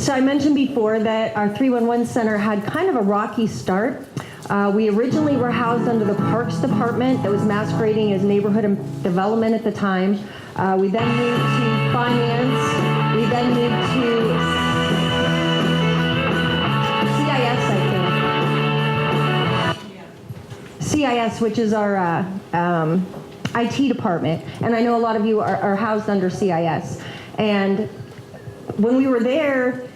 So I mentioned before that our 311 center had kind of a rocky start. We originally were housed under the Parks Department that was masquerading as Neighborhood and Development at the time. We then moved to Finance. We then moved to CIS, I think. CIS, which is our IT department. And I know a lot of you are housed under CIS. And when we were there,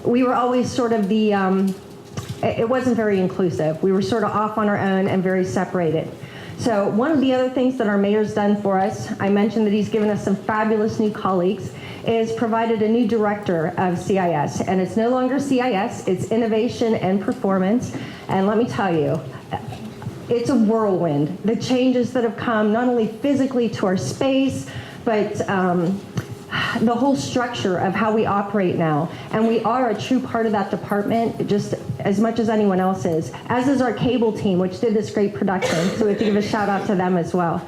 we were always sort of the, it wasn't very inclusive. We were sort of off on our own and very separated. So one of the other things that our mayor's done for us, I mentioned that he's given us some fabulous new colleagues, is provided a new director of CIS. And it's no longer CIS, it's Innovation and Performance. And let me tell you, it's a whirlwind. The changes that have come, not only physically to our space, but the whole structure of how we operate now. And we are a true part of that department just as much as anyone else is, as is our cable team, which did this great production. So we have to give a shout out to them as well.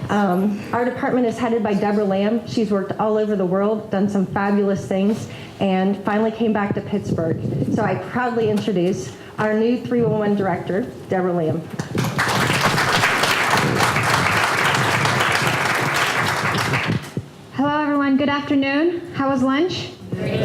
Our department is headed by Debra Lam. She's worked all over the world, done some fabulous things, and finally came back to Pittsburgh. So I proudly introduce our new 311 director, Debra Lam. Hello, everyone. Good afternoon. How was lunch? Good.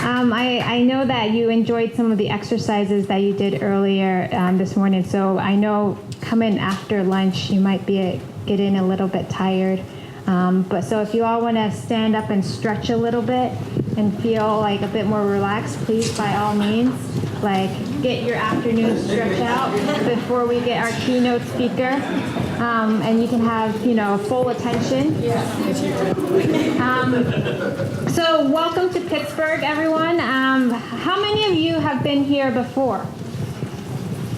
I know that you enjoyed some of the exercises that you did earlier this morning. So I know coming after lunch, you might be getting a little bit tired. But so if you all want to stand up and stretch a little bit and feel like a bit more relaxed, please, by all means, like get your afternoon stretch out before we get our keynote speaker. And you can have, full attention. So welcome to Pittsburgh, everyone. How many of you have been here before?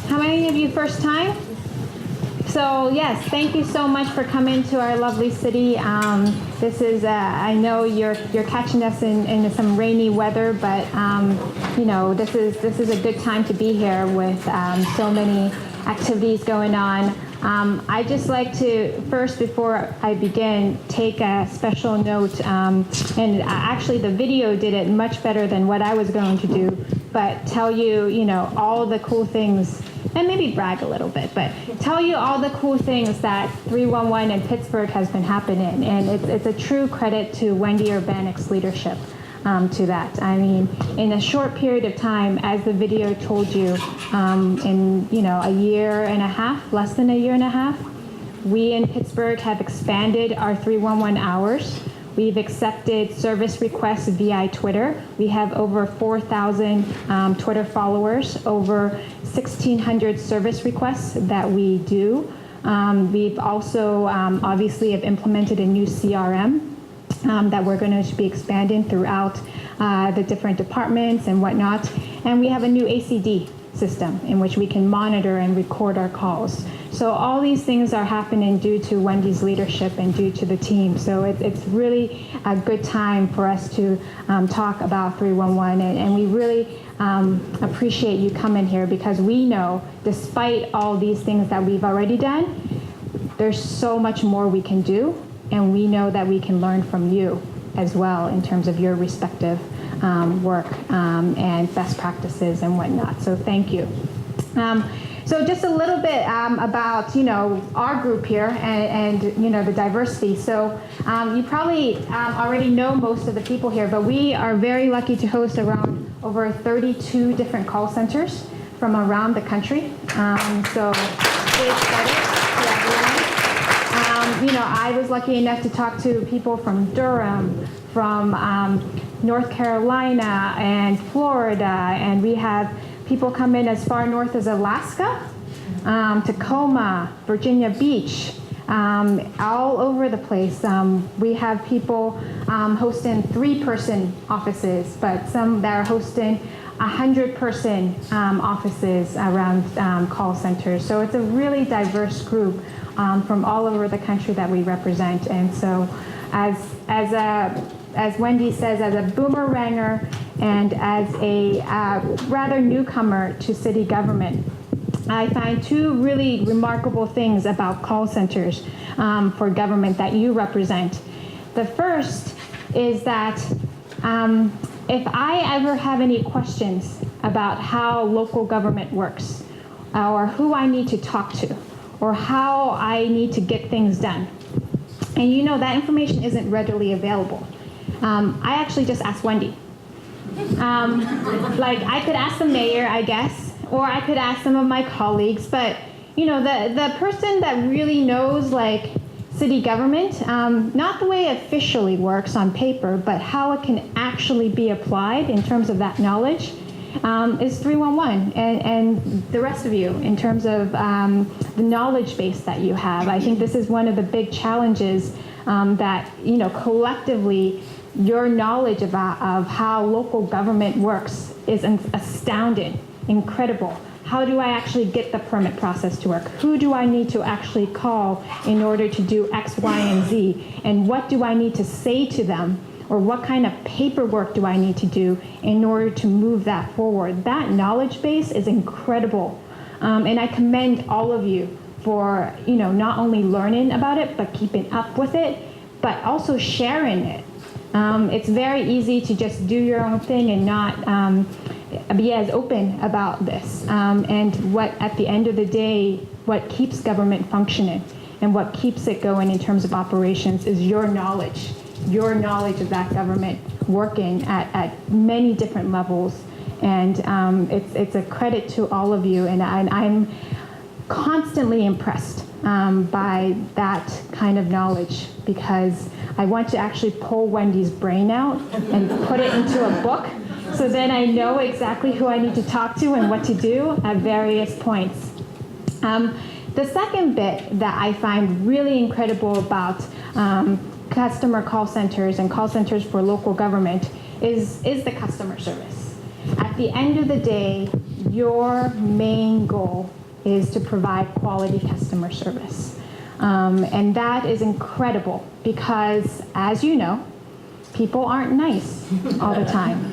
How many of you first time? So yes, thank you so much for coming to our lovely city. This is, I know you're catching us in some rainy weather, but this is a good time to be here with so many activities going on. I'd just like to, first, before I begin, take a special note, and actually the video did it much better than what I was going to do, but tell you, all the cool things, and maybe brag a little bit, but tell you all the cool things that 311 in Pittsburgh has been happening, and it's a true credit to Wendy Urbanic's leadership. To that. I mean, in a short period of time, as the video told you, in a year and a half, less than a year and a half, we in Pittsburgh have expanded our 311 hours. We've accepted service requests via Twitter. We have over 4,000 Twitter followers, over 1,600 service requests that we do. We've also obviously have implemented a new CRM. That we're going to be expanding throughout the different departments and whatnot. And we have a new ACD system in which we can monitor and record our calls. So all these things are happening due to Wendy's leadership and due to the team. So it's really a good time for us to talk about 311. And we really appreciate you coming here, because we know, despite all these things that we've already done, there's so much more we can do. And we know that we can learn from you as well in terms of your respective work and best practices and whatnot. So thank you. So just a little bit about our group here and the diversity. So you probably already know most of the people here, but we are very lucky to host around over 32 different call centers from around the country. So big credit to everyone. I was lucky enough to talk to people from Durham, from North Carolina and Florida, and we have people come in as far north as Alaska, Tacoma, Virginia Beach, all over the place. We have people hosting 3-person offices, but some that are hosting 100-person offices around call centers. So it's a really diverse group from all over the country that we represent. And so as Wendy says, as a boomeranger and as a rather newcomer to city government, I find two really remarkable things about call centers for government that you represent. The first is that If I ever have any questions about how local government works, or who I need to talk to, or how I need to get things done, and you know that information isn't readily available, I actually just ask Wendy. Like I could ask the mayor, I guess, or I could ask some of my colleagues, but you know, the person that really knows like city government, not the way it officially works on paper, but how it can actually be applied in terms of that knowledge, is 311 and the rest of you in terms of the knowledge base that you have. I think this is one of the big challenges that, you know, collectively your knowledge of how local government works is astounding, incredible. How do I actually get the permit process to work? Who do I need to actually call in order to do X, Y, and Z? And what do I need to say to them? Or what kind of paperwork do I need to do in order to move that forward? That knowledge base is incredible. And I commend all of you for, you know, not only learning about it, but keeping up with it, but also sharing it. It's very easy to just do your own thing and not be as open about this. And what, at the end of the day, what keeps government functioning and what keeps it going in terms of operations is your knowledge of that government working at many different levels. And it's a credit to all of you. And I'm constantly impressed by that kind of knowledge, because I want to actually pull Wendy's brain out and put it into a book, so then I know exactly who I need to talk to and what to do at various points. The second bit that I find really incredible about customer call centers and call centers for local government is the customer service. At the end of the day, your main goal is to provide quality customer service. And that is incredible because, as you know, people aren't nice all the time.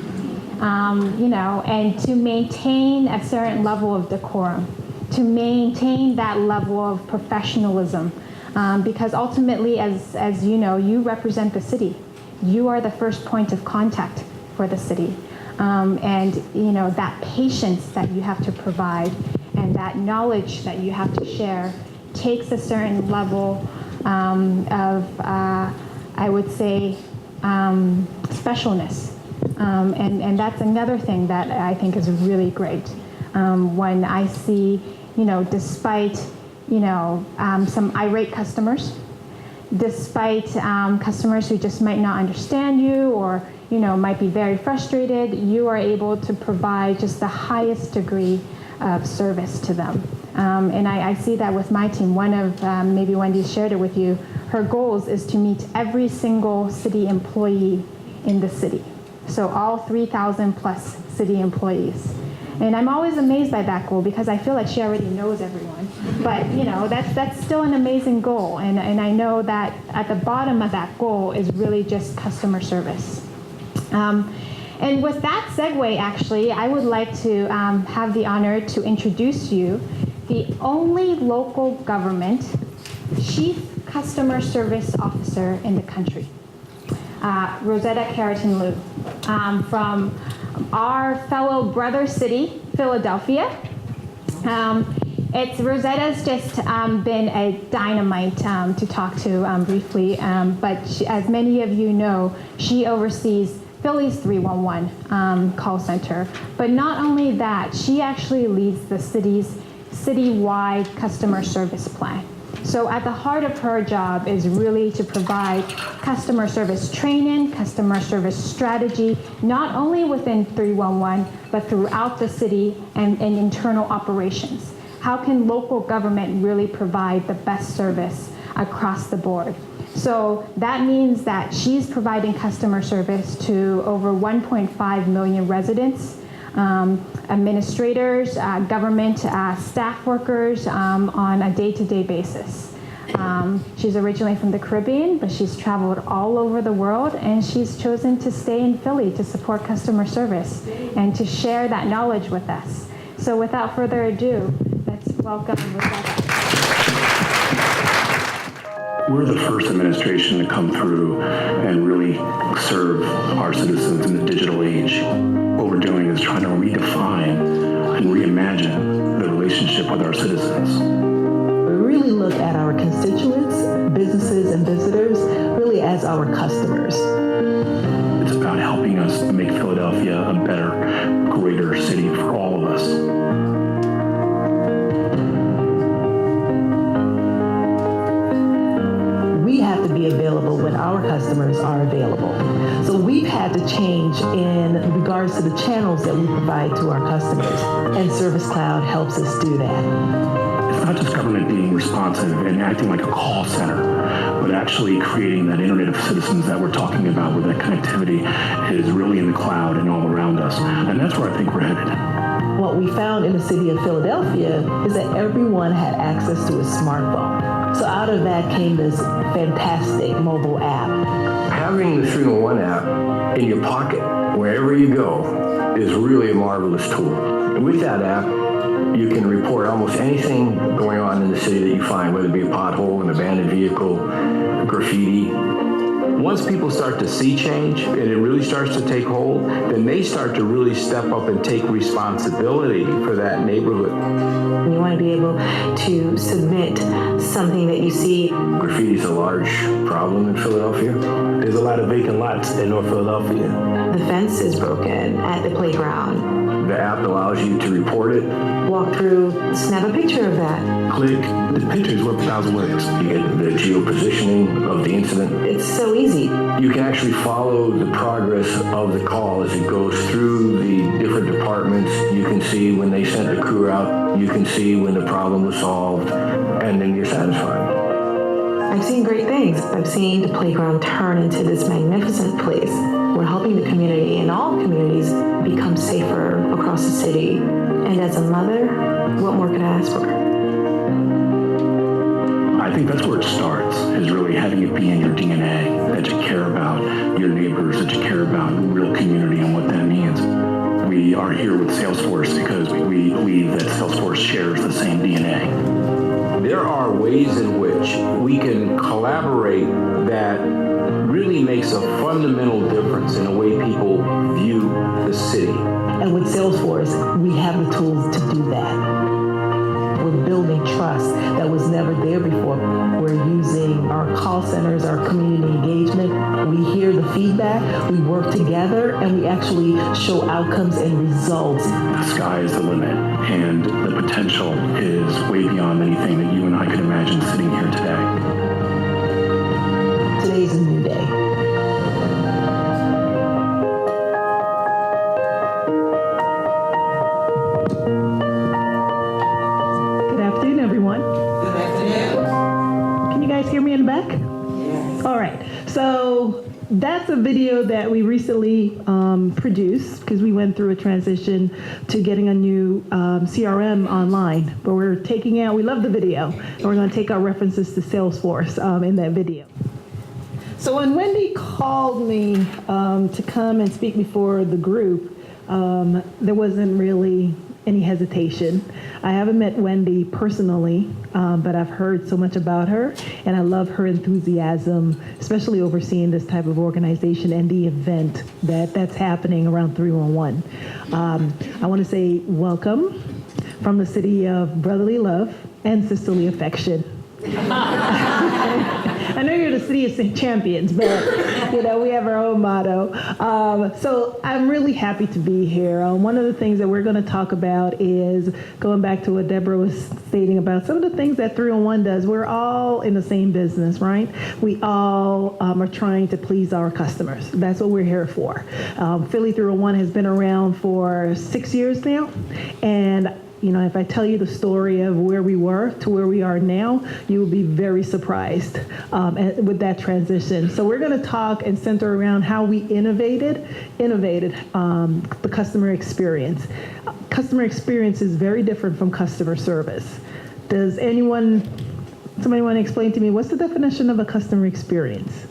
You know, and to maintain a certain level of decorum, to maintain that level of professionalism, because ultimately, as you know, you represent the city. You are the first point of contact for the city. And, you know, that patience that you have to provide and that knowledge that you have to share takes a certain level of, I would say, specialness. And that's another thing that I think is really great. When I see, you know, despite, you know, some irate customers, despite customers who just might not understand you or, you know, might be very frustrated, you are able to provide just the highest degree of service to them. And I see that with my team. One of, maybe Wendy shared it with you, her goals is to meet every single city employee in the city. So all 3,000 plus city employees. And I'm always amazed by that goal because I feel like she already knows everyone. But, you know, that's still an amazing goal. And I know that at the bottom of that goal is really just customer service. And with that segue, actually, I would like to have the honor to introduce you the only local government chief customer service officer in the country, Rosetta Carrington Lue, from our fellow brother city, Philadelphia. Rosetta's just been a dynamite to talk to briefly, but she, as many of you know, she oversees Philly's 311 call center. But not only that, she actually leads the city's citywide customer service plan. So at the heart of her job is really to provide customer service training, customer service strategy, not only within 311, but throughout the city and internal operations. How can local government really provide the best service across the board? So that means that she's providing customer service to over 1.5 million residents, administrators, government staff workers on a day-to-day basis. She's originally from the Caribbean, but she's traveled all over the world, and she's chosen to stay in Philly to support customer service and to share that knowledge with us. So without further ado, let's welcome Rosetta. We're the first administration to come through and really serve our citizens in the digital age. What we're doing is trying to redefine and reimagine the relationship with our citizens. We really look at our constituents, businesses and visitors, really as our customers. It's about helping us make Philadelphia a better, greater city for all of us. We have to be available when our customers are available. So we've had to change in regards to the channels that we provide to our customers, and Service Cloud helps us do that. It's not just government being responsive and acting like a call center, but actually creating that internet of citizens that we're talking about, where that connectivity is really in the cloud and all around us. And that's where I think we're headed. What we found in the city of Philadelphia is that everyone had access to a smartphone. So out of that came this fantastic mobile app. Having the 311 app in your pocket, wherever you go, is really a marvelous tool. And with that app, you can report almost anything going on in the city that you find, whether it be a pothole, an abandoned vehicle, graffiti. Once people start to see change and it really starts to take hold, then they start to really step up and take responsibility for that neighborhood. You want to be able to submit something that you see. Graffiti is a large problem in Philadelphia. There's a lot of vacant lots in North Philadelphia. The fence is broken at the playground. The app allows you to report it. Walk through, snap a picture of that. Click, the picture is worth 1,000 words. You get the geo-positioning of the incident. It's so easy. You can actually follow the progress of the call as it goes through the different departments. You can see when they sent the crew out. You can see when the problem was solved, and then you're satisfied. I've seen great things. I've seen the playground turn into this magnificent place. We're helping the community and all communities become safer across the city. And as a mother, what more could I ask for? I think that's where it starts, is really having it be in your DNA, that you care about your neighbors, that you care about real community and what that means. We are here with Salesforce because we believe that Salesforce shares the same DNA. There are ways in which we can collaborate that really makes a fundamental difference in the way people view the city. And with Salesforce, we have the tools to do that. We're building trust that was never there before. We're using our call centers, our community engagement. We hear the feedback, we work together, and we actually show outcomes and results. The sky is the limit, and the potential is way beyond anything that you and I could imagine sitting here today. Today's a new day. Good afternoon, everyone. Good afternoon. Can you guys hear me in the back? Yes. All right. So that's a video that we recently produced because we went through a transition to getting a new CRM online. But we're taking out, we love the video, and we're going to take our references to Salesforce in that video. So when Wendy called me to come and speak before the group, there wasn't really any hesitation. I haven't met Wendy personally, but I've heard so much about her, and I love her enthusiasm, especially overseeing this type of organization and the event that's happening around 311. I want to say welcome from the city of brotherly love and sisterly affection. I know you're the city of champions, but we have our own motto. So I'm really happy to be here. One of the things that we're going to talk about is going back to what Debra was stating about some of the things that 301 does. We're all in the same business, right? We all are trying to please our customers. That's what we're here for. Philly 301 has been around for 6 years now, and if I tell you the story of where we were to where we are now, you will be very surprised with that transition. So we're going to talk and center around how we innovated the customer experience. Customer experience is very different from customer service. Does somebody want to explain to me, what's the definition of a customer experience?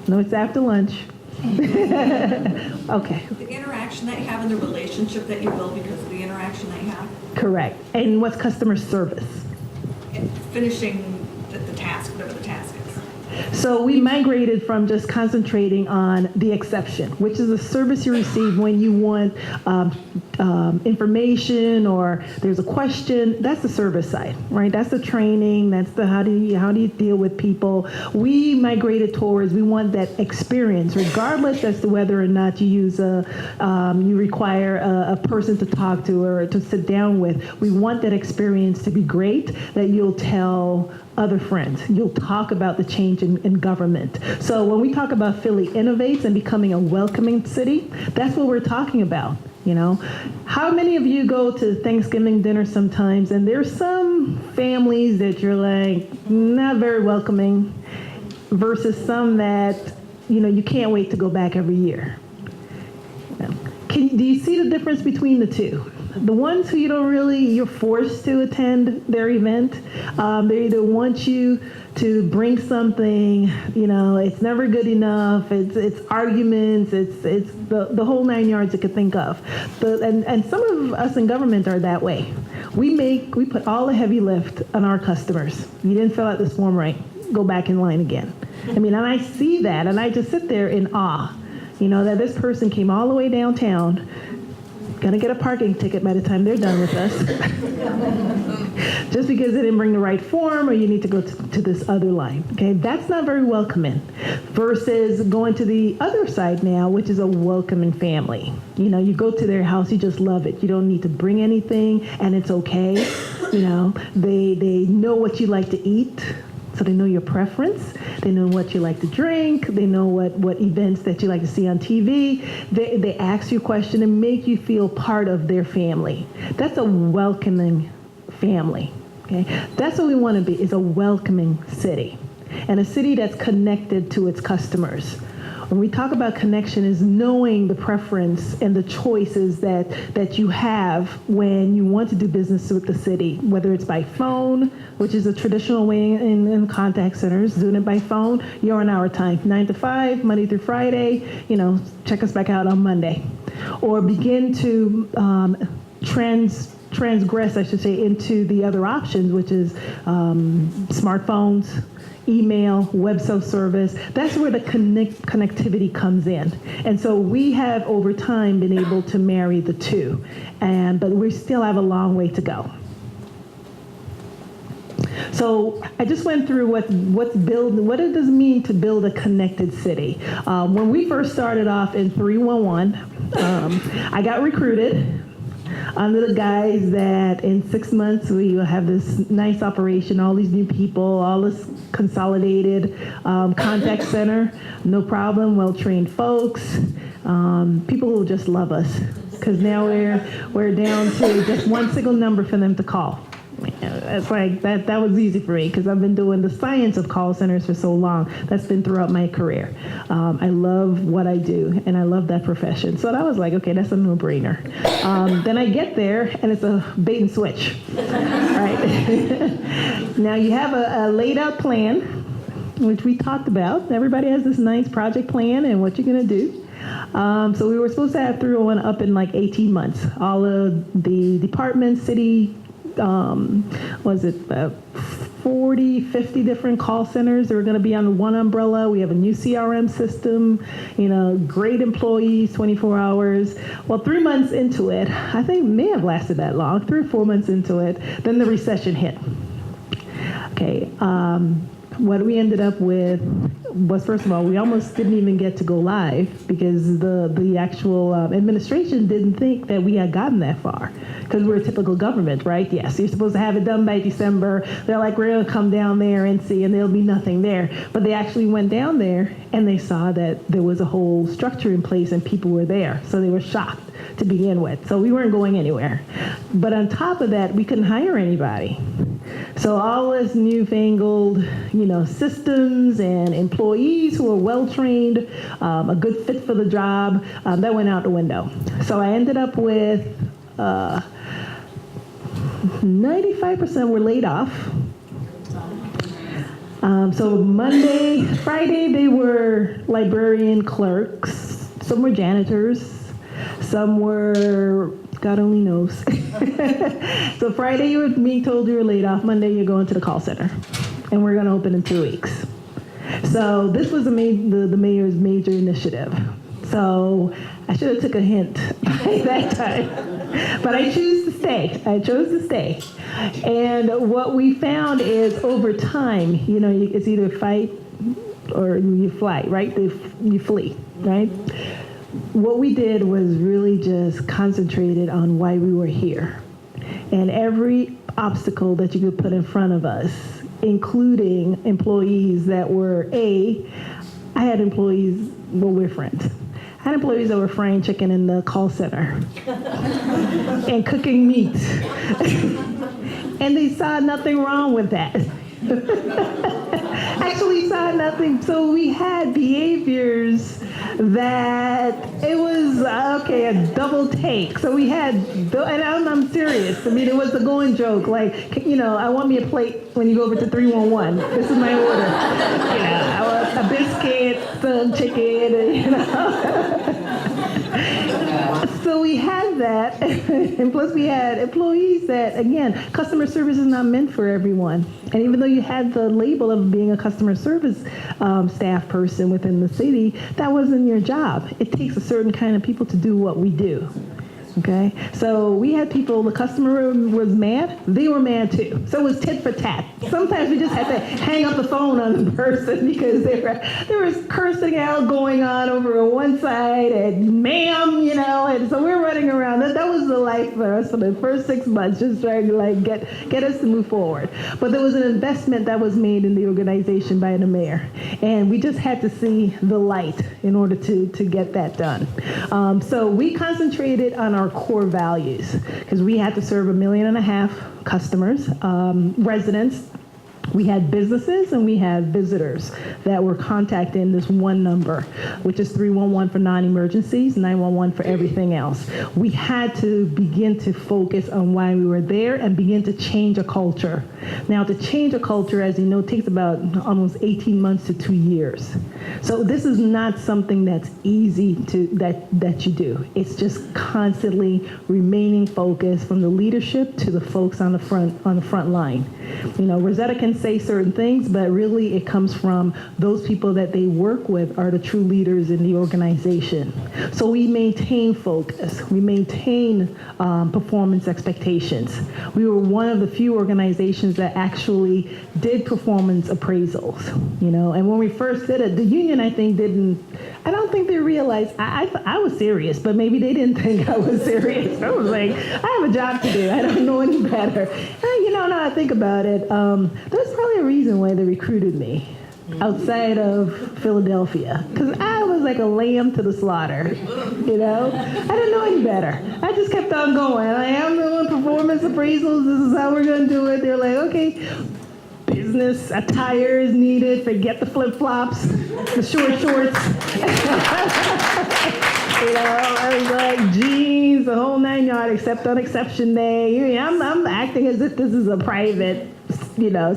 No, it's after lunch. Okay. The interaction that you have and the relationship that you build because of the interaction that you have. Correct. And what's customer service? Finishing the task, whatever the task is? So we migrated from just concentrating on the exception, which is a service you receive when you want information or there's a question. That's the service side, right? That's the training. That's the how do you deal with people. We migrated towards we want that experience, regardless as to whether or not you use you require a person to talk to or to sit down with. We want that experience to be great that you'll tell other friends. You'll talk about the change in government. So when we talk about Philly innovates and becoming a welcoming city, that's what we're talking about. You know, how many of you go to Thanksgiving dinner sometimes and there's some families that you're like not very welcoming versus some that, you know, you can't wait to go back every year. Do you see the difference between the two? The ones who you're forced to attend their event. They either want you to bring something, you know, it's never good enough. It's arguments. It's the whole 9 yards you could think of. And some of us in government are that way. We put all the heavy lift on our customers. You didn't fill out this form right. Go back in line again. I mean, and I see that, and I just sit there in awe. You know, that this person came all the way downtown, gonna get a parking ticket by the time they're done with us, just because they didn't bring the right form or you need to go to this other line, okay? That's not very welcoming, versus going to the other side now, which is a welcoming family. You know, you go to their house, you just love it. You don't need to bring anything, and it's okay. You know, they know what you like to eat. So they know your preference. They know what you like to drink. They know what events that you like to see on TV. They ask you a question and make you feel part of their family. That's a welcoming family. Okay? That's what we want to be, is a welcoming city. And a city that's connected to its customers. When we talk about connection, is knowing the preference and the choices that you have when you want to do business with the city, whether it's by phone, which is a traditional way in contact centers, doing it by phone. You're on our time, 9 to 5, Monday through Friday. You know, check us back out on Monday. Or begin to transgress, I should say, into the other options, which is smartphones, email, web self-service. That's where the connectivity comes in. And so we have over time been able to marry the two, but we still have a long way to go. So I just went through what it does mean to build a connected city. When we first started off in 311, I got recruited under the guise that in 6 months we will have this nice operation, all these new people, all this consolidated contact center, no problem, well-trained folks. People will just love us because now we're down to just one single number for them to call. It's like that was easy for me because I've been doing the science of call centers for so long. That's been throughout my career. I love what I do, and I love that profession. So that was like, okay, that's a no-brainer. Then I get there, and it's a bait and switch, right? Now you have a laid-out plan, which we talked about. Everybody has this nice project plan and what you're going to do. So we were supposed to have 301 up in like 18 months. All of the departments, city, 40, 50 different call centers that are going to be under one umbrella. We have a new CRM system, you know, great employees, 24 hours. Well, 3 months into it, I think it may have lasted that long, 3 or 4 months into it, then the recession hit. Okay, what we ended up with was, first of all, we almost didn't even get to go live because the actual administration didn't think that we had gotten that far because we're a typical government, right? Yes, you're supposed to have it done by December. They're like, we're going to come down there and see, and there'll be nothing there. But they actually went down there, and they saw that there was a whole structure in place, and people were there. So they were shocked to begin with. So we weren't going anywhere. But on top of that, we couldn't hire anybody. So all this newfangled, you know, systems and employees who are well-trained, a good fit for the job, that went out the window. So I ended up with 95% were laid off. So Friday, they were librarian clerks. Some were janitors. Some were, God only knows. So Friday you were being told you were laid off. Monday you're going to the call center. and we're going to open in 2 weeks. So this was the mayor's major initiative. So I should have took a hint at that time, but I chose to stay. And what we found is over time, it's either fight or you fly, right? You flee, right? What we did was really just concentrated on why we were here. And every obstacle that you could put in front of us, including employees that were I had employees, we're friends. I had employees that were frying chicken in the call center and cooking meat. And they saw nothing wrong with that. Actually saw nothing. So we had behaviors that it was, a double take. So we had, and I'm serious. I mean, it was the going joke. Like, I want me a plate when you go over to 311. This is my order. I want a biscuit, some chicken, So we had that, and plus we had employees that, again, customer service is not meant for everyone. And even though you had the label of being a customer service staff person within the city, that wasn't your job. It takes a certain kind of people to do what we do. Okay, so we had people, the customer was mad, they were mad too. So it was tit for tat. Sometimes we just had to hang up the phone on the person because there was cursing out going on over on one side and ma'am, and so we're running around. That was the life for us for the first 6 months, just trying to get us to move forward. But there was an investment that was made in the organization by the mayor. And we just had to see the light in order to get that done. So we concentrated on our core values because we had to serve 1.5 million customers, residents. We had businesses and we had visitors that were contacting this one number, which is 311 for non-emergencies, 911 for everything else. We had to begin to focus on why we were there and begin to change a culture. Now, to change a culture, as you know, takes about almost 18 months to 2 years. So this is not something that's easy that you do. It's just constantly remaining focused from the leadership to the folks on the front line. Rosetta can say certain things, but really it comes from those people that they work with are the true leaders in the organization. So we maintain focus. We maintain performance expectations. We were one of the few organizations that actually did performance appraisals, and when we first did it, the union, I don't think they realized, I was serious, but maybe they didn't think I was serious. I was like, I have a job to do. I don't know any better. Now I think about it, there's probably a reason why they recruited me outside of Philadelphia, because I was like a lamb to the slaughter, I didn't know any better. I just kept on going. I am doing performance appraisals. This is how we're going to do it. They're like, okay, business attire is needed. Forget the flip-flops, the short shorts. I was like jeans, the whole 9 yards, except on exception day. I'm acting as if this is a private,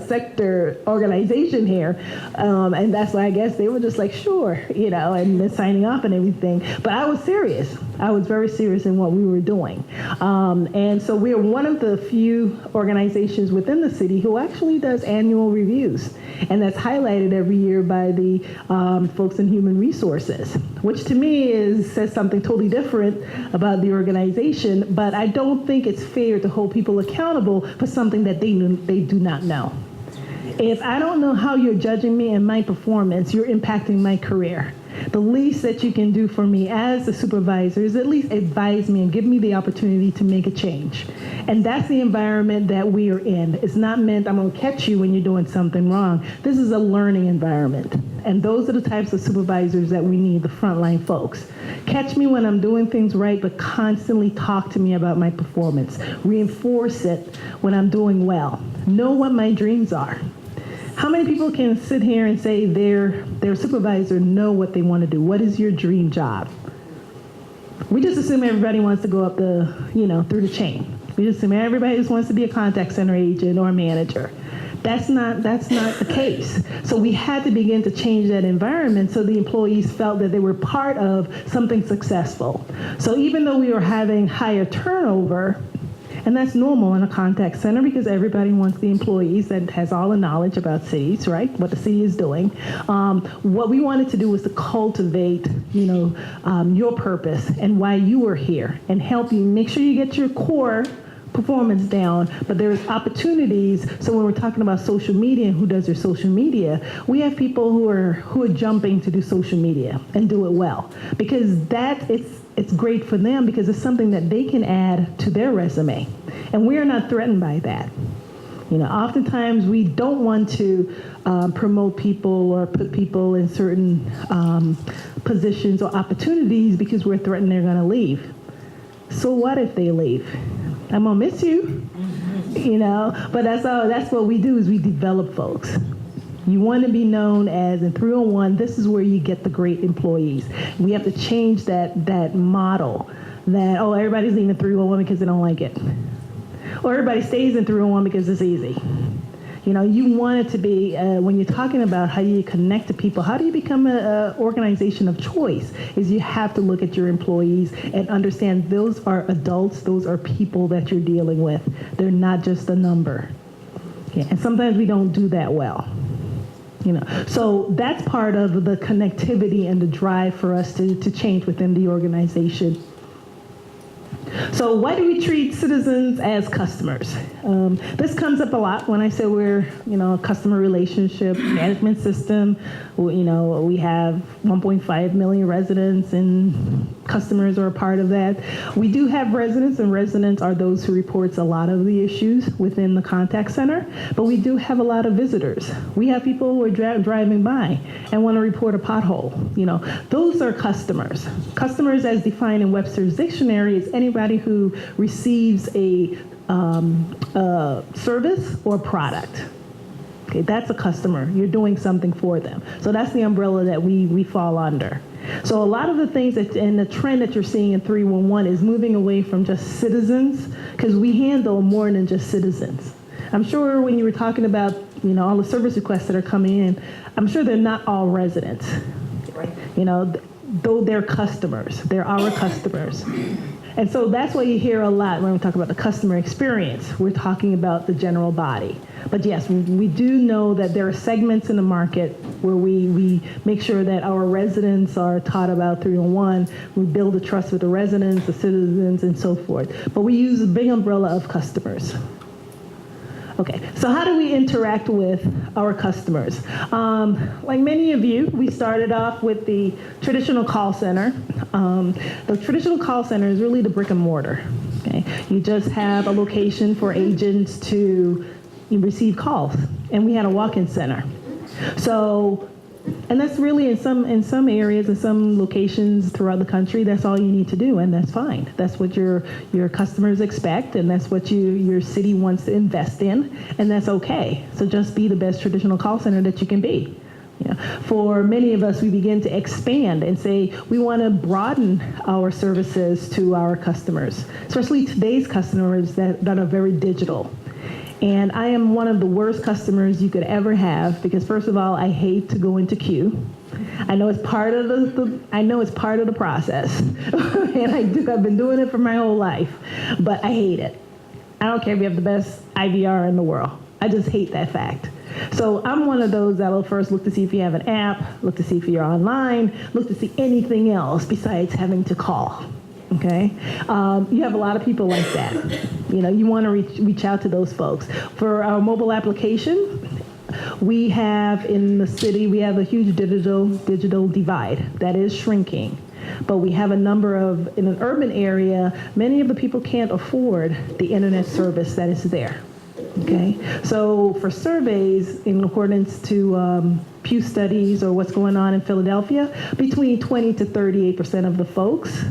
sector organization here. And that's why I guess they were just like, sure, and then signing off and everything. But I was serious. I was very serious in what we were doing. And so we're one of the few organizations within the city who actually does annual reviews. And that's highlighted every year by the folks in human resources, which to me says something totally different about the organization. But I don't think it's fair to hold people accountable for something that they do not know. If I don't know how you're judging me and my performance, you're impacting my career. The least that you can do for me as a supervisor is at least advise me and give me the opportunity to make a change. And that's the environment that we are in. It's not meant I'm going to catch you when you're doing something wrong. This is a learning environment. And those are the types of supervisors that we need, the frontline folks. Catch me when I'm doing things right, but constantly talk to me about my performance. Reinforce it when I'm doing well. Know what my dreams are. How many people can sit here and say their supervisor know what they want to do? What is your dream job? We just assume everybody wants to go up through the chain. We just assume everybody just wants to be a contact center agent or a manager. That's not the case. So we had to begin to change that environment so the employees felt that they were part of something successful. So even though we were having higher turnover, And that's normal in a contact center because everybody wants the employees that has all the knowledge about cities, right? What the city is doing. What we wanted to do was to cultivate, your purpose and why you were here and help you make sure you get your core performance down, but there's opportunities. So when we're talking about social media and who does their social media, we have people who are jumping to do social media and do it well, because it's great for them because it's something that they can add to their resume, and we are not threatened by that. Oftentimes we don't want to promote people or put people in certain positions or opportunities because we're threatened they're going to leave. So what if they leave? I'm gonna miss you, but that's what we do is we develop folks. You want to be known as in 301, this is where you get the great employees. We have to change that model that, everybody's leaving 301 because they don't like it. Or everybody stays in 301 because it's easy. You want it to be, when you're talking about how you connect to people, how do you become an organization of choice, is you have to look at your employees and understand those are adults, those are people that you're dealing with. They're not just a number. Okay? And sometimes we don't do that well. So that's part of the connectivity and the drive for us to change within the organization. So why do we treat citizens as customers? This comes up a lot when I say we're, a customer relationship management system. We have 1.5 million residents, and customers are a part of that. We do have residents, and residents are those who reports a lot of the issues within the contact center, but we do have a lot of visitors. We have people who are driving by and want to report a pothole. Those are customers. Customers, as defined in Webster's dictionary, is anybody who receives a service or product. Okay, that's a customer. You're doing something for them. So that's the umbrella that we fall under. So a lot of the things and the trend that you're seeing in 311 is moving away from just citizens, because we handle more than just citizens. I'm sure when you were talking about all the service requests that are coming in, I'm sure they're not all residents. Right. Though they're customers, they're our customers. And so that's what you hear a lot when we talk about the customer experience. We're talking about the general body. But yes, we do know that there are segments in the market where we make sure that our residents are taught about 301. We build a trust with the residents, the citizens, and so forth. But we use a big umbrella of customers. Okay, so how do we interact with our customers? Like many of you, we started off with the traditional call center. The traditional call center is really the brick and mortar. Okay, you just have a location for agents to receive calls, and we had a walk-in center. So, and that's really in some areas, in some locations throughout the country, that's all you need to do, and that's fine. That's what your customers expect, and that's what your city wants to invest in, and that's okay. So just be the best traditional call center that you can be. For many of us, we begin to expand and say we want to broaden our services to our customers, especially today's customers that are very digital. And I am one of the worst customers you could ever have because, first of all, I hate to go into queue. I know it's part of the process, and I've been doing it for my whole life, but I hate it. I don't care if you have the best IVR in the world. I just hate that fact. So I'm one of those that will first look to see if you have an app, look to see if you're online, look to see anything else besides having to call. Okay, you have a lot of people like that. You want to reach out to those folks. For our mobile application, we have in the city, we have a huge digital divide that is shrinking. But we have a number of, in an urban area, many of the people can't afford the internet service that is there. Okay, so for surveys, in accordance to Pew studies or what's going on in Philadelphia, between 20 to 38% of the folks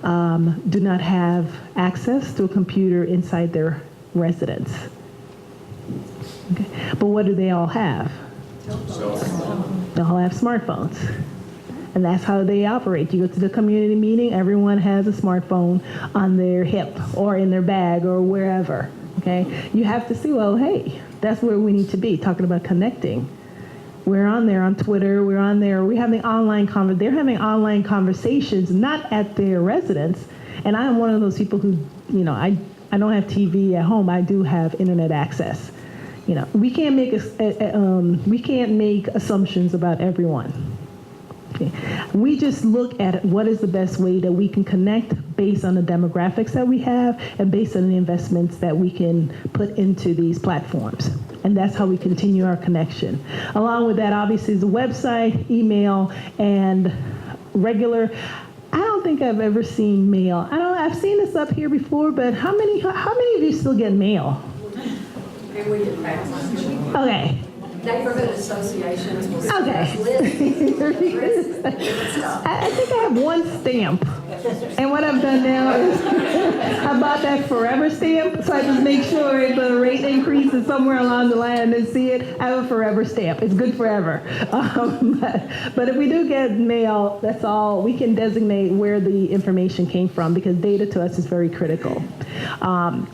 do not have access to a computer inside their residence. Okay. But what do they all have? They all have smartphones. And that's how they operate. You go to the community meeting, everyone has a smartphone on their hip or in their bag or wherever. Okay, you have to see, well, hey, that's where we need to be, talking about connecting. We're on there on Twitter, we're on there, they're having online conversations, not at their residence. And I am one of those people who, I don't have TV at home. I do have internet access. You know, we can't make assumptions about everyone. Okay. We just look at what is the best way that we can connect based on the demographics that we have and based on the investments that we can put into these platforms. And that's how we continue our connection. Along with that, obviously, is the website, email, and regular. I don't think I've ever seen mail. I've seen this up here before, but how many of you still get mail? And we get fax. Okay. Neighborhood associations will send Okay. us lists. I think I have one stamp. And what I've done now is I bought that forever stamp, so I just make sure if the rate increase is somewhere along the line and see it, I have a forever stamp. It's good forever. But if we do get mail, that's all. We can designate where the information came from because data to us is very critical.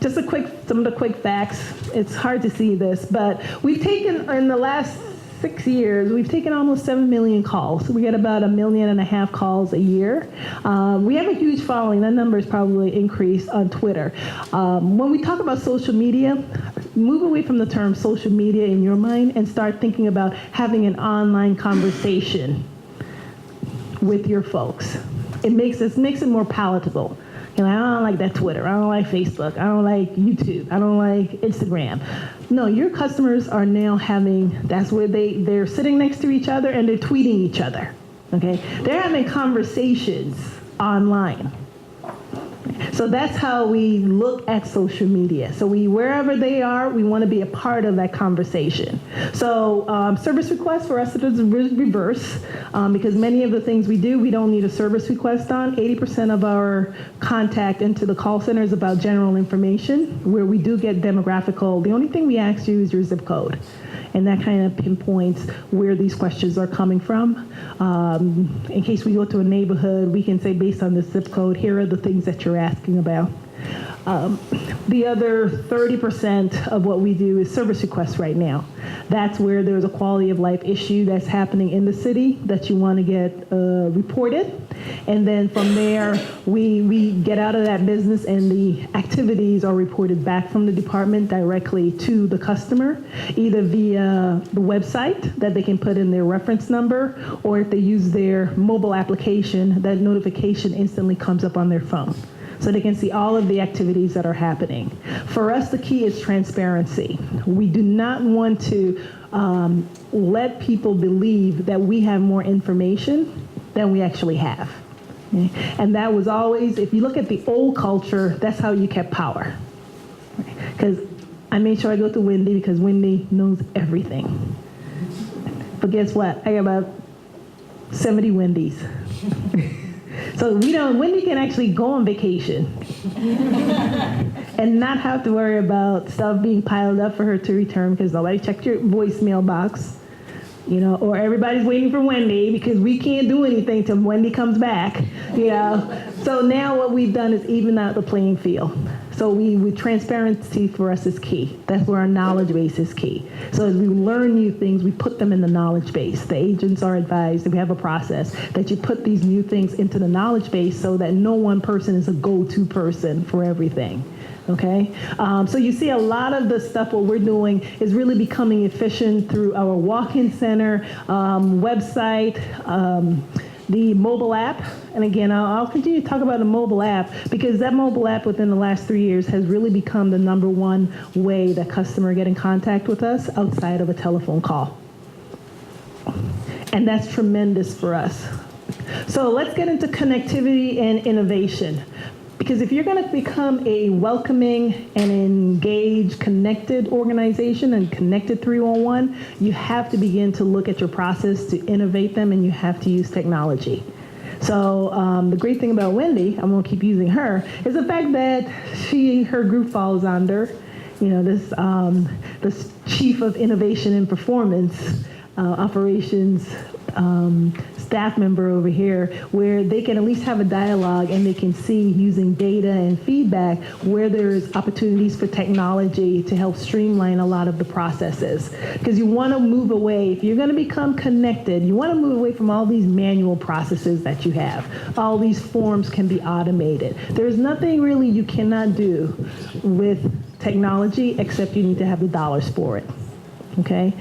Just some of the quick facts. It's hard to see this, but we've taken in the last 6 years, we've taken almost 7 million calls. We get about 1.5 million calls a year. We have a huge following. That number is probably increased on Twitter. When we talk about social media, move away from the term social media in your mind and start thinking about having an online conversation with your folks. It makes it more palatable. You know, I don't like that Twitter. I don't like Facebook. I don't like YouTube. I don't like Instagram. No, your customers are now that's where they're sitting next to each other and they're tweeting each other. Okay? They're having conversations online. So that's how we look at social media. So wherever they are, we want to be a part of that conversation. So service requests for us, it is reverse because many of the things we do, we don't need a service request on. 80% of our contact into the call center is about general information, where we do get demographical. The only thing we ask you is your zip code. And that kind of pinpoints where these questions are coming from. In case we go to a neighborhood, we can say based on the zip code, here are the things that you're asking about. The other 30% of what we do is service requests right now. That's where there's a quality of life issue that's happening in the city that you want to get reported. And then from there, we get out of that business and the activities are reported back from the department directly to the customer, either via the website that they can put in their reference number, or if they use their mobile application, that notification instantly comes up on their phone. So they can see all of the activities that are happening. For us, the key is transparency. We do not want to let people believe that we have more information than we actually have. Okay? And that was always, if you look at the old culture, that's how you kept power. Because I made sure I go to Wendy because Wendy knows everything. But guess what? I got about 70 Wendy's. So Wendy can actually go on vacation and not have to worry about stuff being piled up for her to return because nobody checked your voicemail box, or everybody's waiting for Wendy because we can't do anything till Wendy comes back, So now what we've done is even out the playing field. So transparency for us is key. That's where our knowledge base is key. So as we learn new things, we put them in the knowledge base. The agents are advised that we have a process that you put these new things into the knowledge base so that no one person is a go-to person for everything. Okay? So you see a lot of the stuff what we're doing is really becoming efficient through our walk-in center, website, the mobile app. And again, I'll continue to talk about the mobile app because that mobile app within the last 3 years has really become the #1 way that customers get in contact with us outside of a telephone call. And that's tremendous for us. So let's get into connectivity and innovation. Because if you're going to become a welcoming and engaged, connected organization and connected 311, you have to begin to look at your process to innovate them, and you have to use technology. So the great thing about Wendy, I won't keep using her, is the fact that her group falls under, this chief of innovation and performance. operations staff member over here, where they can at least have a dialogue and they can see, using data and feedback, where there's opportunities for technology to help streamline a lot of the processes. Because you want to move away, if you're going to become connected, you want to move away from all these manual processes that you have. All these forms can be automated. There's nothing really you cannot do with technology except you need to have the dollars for it. Okay,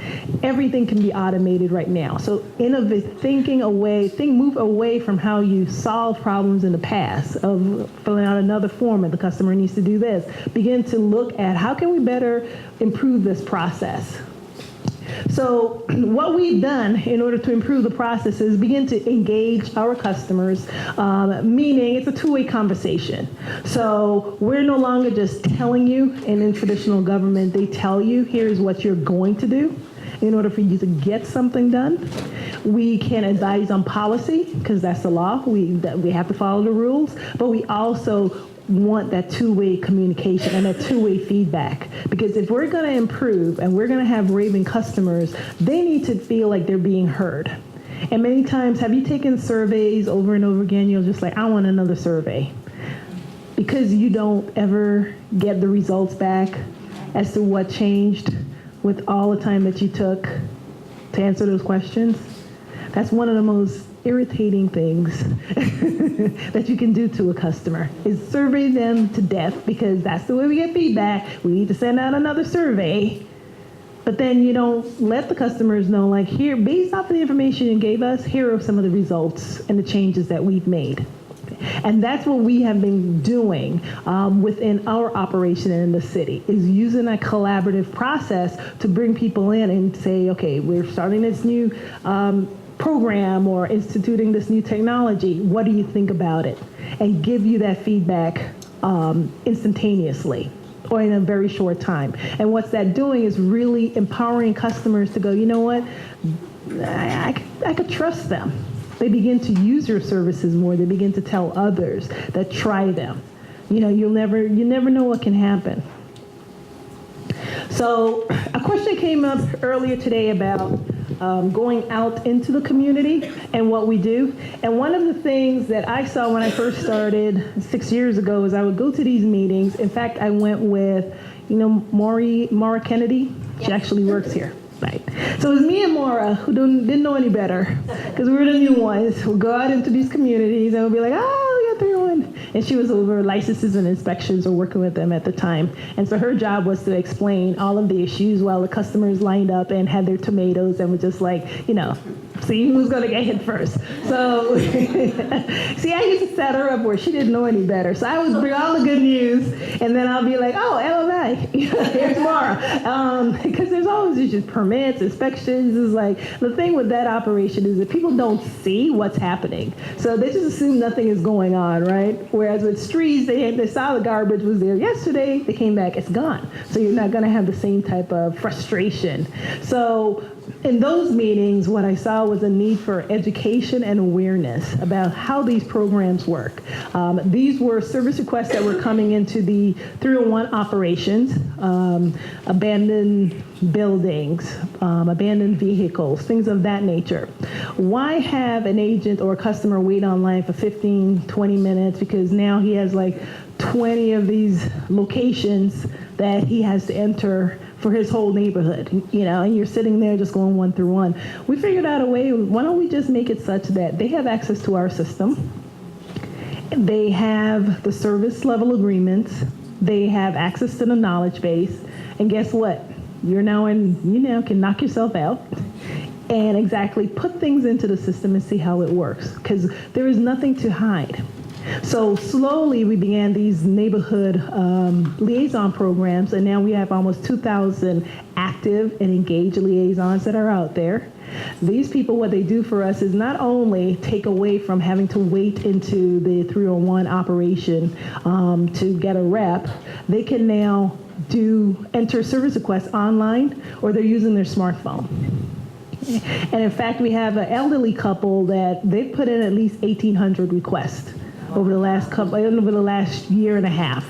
everything can be automated right now. So move away from how you solve problems in the past of filling out another form and the customer needs to do this. Begin to look at how can we better improve this process. So what we've done in order to improve the process is begin to engage our customers, meaning it's a two-way conversation. So we're no longer just telling you, and in traditional government, they tell you, here's what you're going to do in order for you to get something done. We can advise on policy, because that's the law. We have to follow the rules, but we also want that two-way communication and that two-way feedback. Because if we're going to improve and we're going to have raving customers, they need to feel like they're being heard. And many times, have you taken surveys over and over again? You're just like, I want another survey. Because you don't ever get the results back as to what changed with all the time that you took to answer those questions. That's one of the most irritating things that you can do to a customer, is survey them to death, because that's the way we get feedback. We need to send out another survey. But then you don't let the customers know, like, here, based off the information you gave us, here are some of the results and the changes that we've made. And that's what we have been doing within our operation in the city, is using a collaborative process to bring people in and say, okay, we're starting this new program or instituting this new technology. What do you think about it? And give you that feedback instantaneously or in a very short time. And what's that doing is really empowering customers to go, you know what, I could trust them. They begin to use your services more. They begin to tell others that try them. You know, you never know what can happen. So a question came up earlier today about going out into the community and what we do. And one of the things that I saw when I first started 6 years ago is I would go to these meetings. In fact, I went with, Maura Kennedy. She actually works here. Right. So it was me and Maura, who didn't know any better, because we were the new ones. We'd go out into these communities and we'd be like, we got 301. And she was over licenses and inspections, or working with them at the time. And so her job was to explain all of the issues while the customers lined up and had their tomatoes and was just like, see who's going to get hit first. So, see, I used to set her up where she didn't know any better. So I would bring all the good news, and then I'll be like, LMI, here's Maura. Because there's always issues, permits, inspections. Is like, the thing with that operation is that people don't see what's happening. So they just assume nothing is going on, right? Whereas with streets, they saw the garbage was there yesterday, they came back, it's gone. So you're not going to have the same type of frustration. So in those meetings, what I saw was a need for education and awareness about how these programs work. These were service requests that were coming into the 301 operations, abandoned buildings, abandoned vehicles, things of that nature. Why have an agent or a customer wait online for 15, 20 minutes, because now he has like 20 of these locations that he has to enter for his whole neighborhood, and you're sitting there just going one through one. We figured out a way, why don't we just make it such that they have access to our system, they have the service level agreements, they have access to the knowledge base, and guess what? You now can knock yourself out and exactly put things into the system and see how it works, because there is nothing to hide. So slowly we began these neighborhood liaison programs, and now we have almost 2,000 active and engaged liaisons that are out there. These people, what they do for us is not only take away from having to wait into the 301 operation to get a rep, they can now enter service requests online, or they're using their smartphone. And in fact, we have an elderly couple that they've put in at least 1,800 requests over the last year and a half.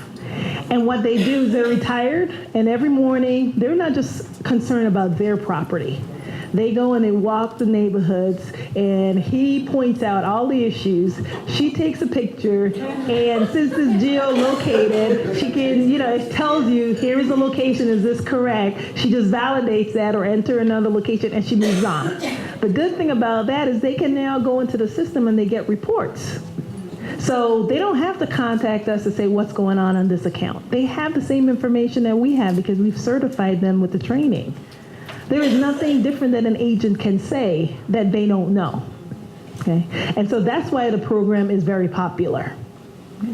And what they do is they're retired, and every morning they're not just concerned about their property. They go and they walk the neighborhoods, and he points out all the issues. She takes a picture, and since it's geolocated, she can, it tells you, here is the location, is this correct? She just validates that or enter another location, and she moves on. The good thing about that is they can now go into the system and they get reports. So they don't have to contact us to say what's going on this account. They have the same information that we have because we've certified them with the training. There is nothing different that an agent can say that they don't know. Okay? And so that's why the program is very popular.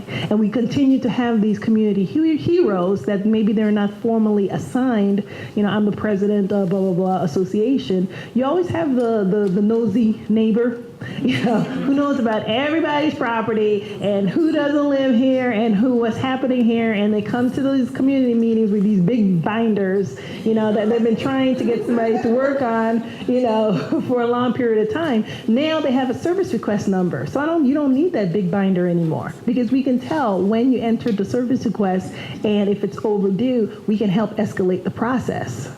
And we continue to have these community heroes that maybe they're not formally assigned. I'm the president of blah, blah, blah association. You always have the nosy neighbor, who knows about everybody's property and who doesn't live here and what's happening here. And they come to these community meetings with these big binders, that they've been trying to get somebody to work on, for a long period of time. Now they have a service request number. So you don't need that big binder anymore, because we can tell when you enter the service request, and if it's overdue, we can help escalate the process.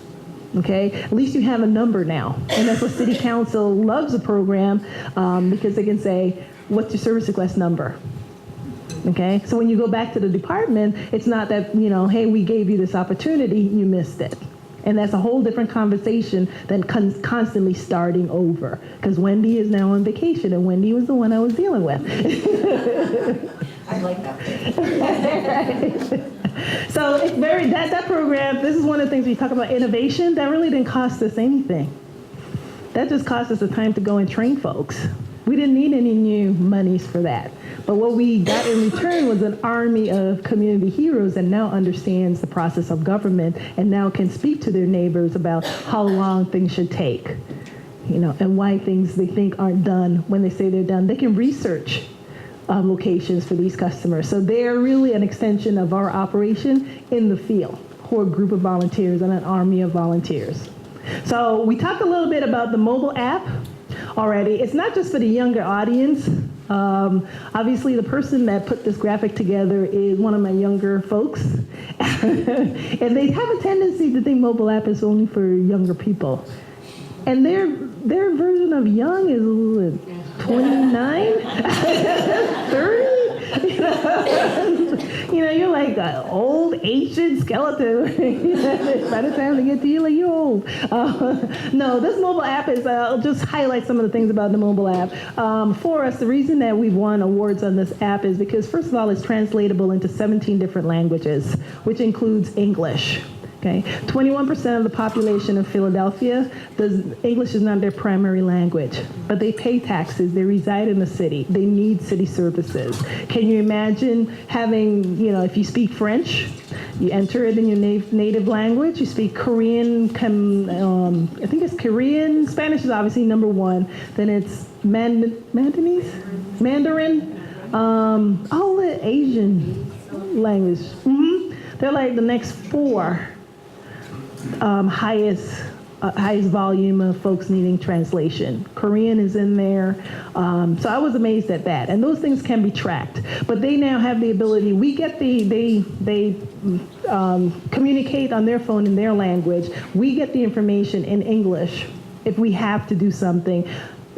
Okay, at least you have a number now, and that's what City Council loves the program, because they can say, what's your service request number? Okay, so when you go back to the department, it's not that, hey, we gave you this opportunity, you missed it. And that's a whole different conversation than constantly starting over, because Wendy is now on vacation, and Wendy was the one I was dealing with. I like that. Right. So it's that program, this is one of the things we talk about innovation, that really didn't cost us anything. That just cost us the time to go and train folks. We didn't need any new monies for that. But what we got in return was an army of community heroes that now understands the process of government and now can speak to their neighbors about how long things should take, and why things they think aren't done when they say they're done. They can research locations for these customers. So they're really an extension of our operation in the field, who are a group of volunteers and an army of volunteers. So we talked a little bit about the mobile app already. It's not just for the younger audience. Obviously, the person that put this graphic together is one of my younger folks. And they have a tendency to think mobile app is only for younger people. And their version of young is 29, 30. You're like an old ancient skeleton. By the time they get to you, like, you're old. No, this mobile app is, I'll just highlight some of the things about the mobile app. For us, the reason that we've won awards on this app is because, first of all, it's translatable into 17 different languages, which includes English. Okay, 21% of the population of Philadelphia, English is not their primary language, but they pay taxes, they reside in the city, they need city services. Can you imagine having, if you speak French, you enter it in your native language, you speak Korean, I think it's Korean, Spanish is obviously number one, then it's Mandarin, all the Asian language. They're like the next four highest volume of folks needing translation. Korean is in there. So I was amazed at that. And those things can be tracked. But they now have the ability, they communicate on their phone in their language. We get the information in English if we have to do something.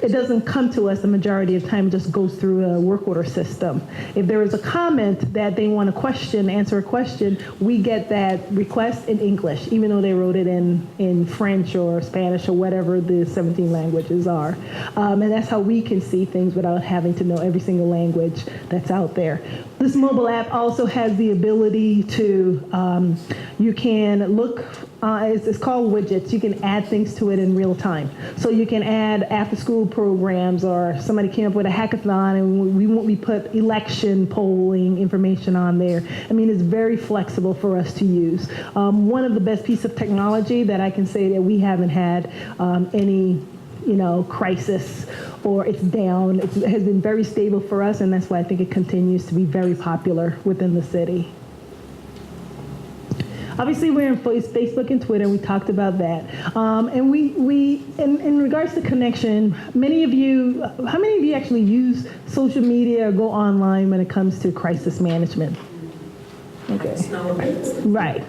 It doesn't come to us the majority of the time, it just goes through a work order system. If there is a comment that they want to answer a question, we get that request in English, even though they wrote it in French or Spanish or whatever the 17 languages are. And that's how we can see things without having to know every single language that's out there. This mobile app also has the ability to, you can look, it's called widgets. You can add things to it in real time. So you can add after-school programs, or somebody came up with a hackathon and we put election polling information on there. I mean, it's very flexible for us to use. One of the best pieces of technology that I can say that we haven't had any crisis or it's down. It has been very stable for us, and that's why I think it continues to be very popular within the city. Obviously, we're on Facebook and Twitter. We talked about that. And we in regards to connection, how many of you actually use social media or go online when it comes to crisis management? Okay. Right.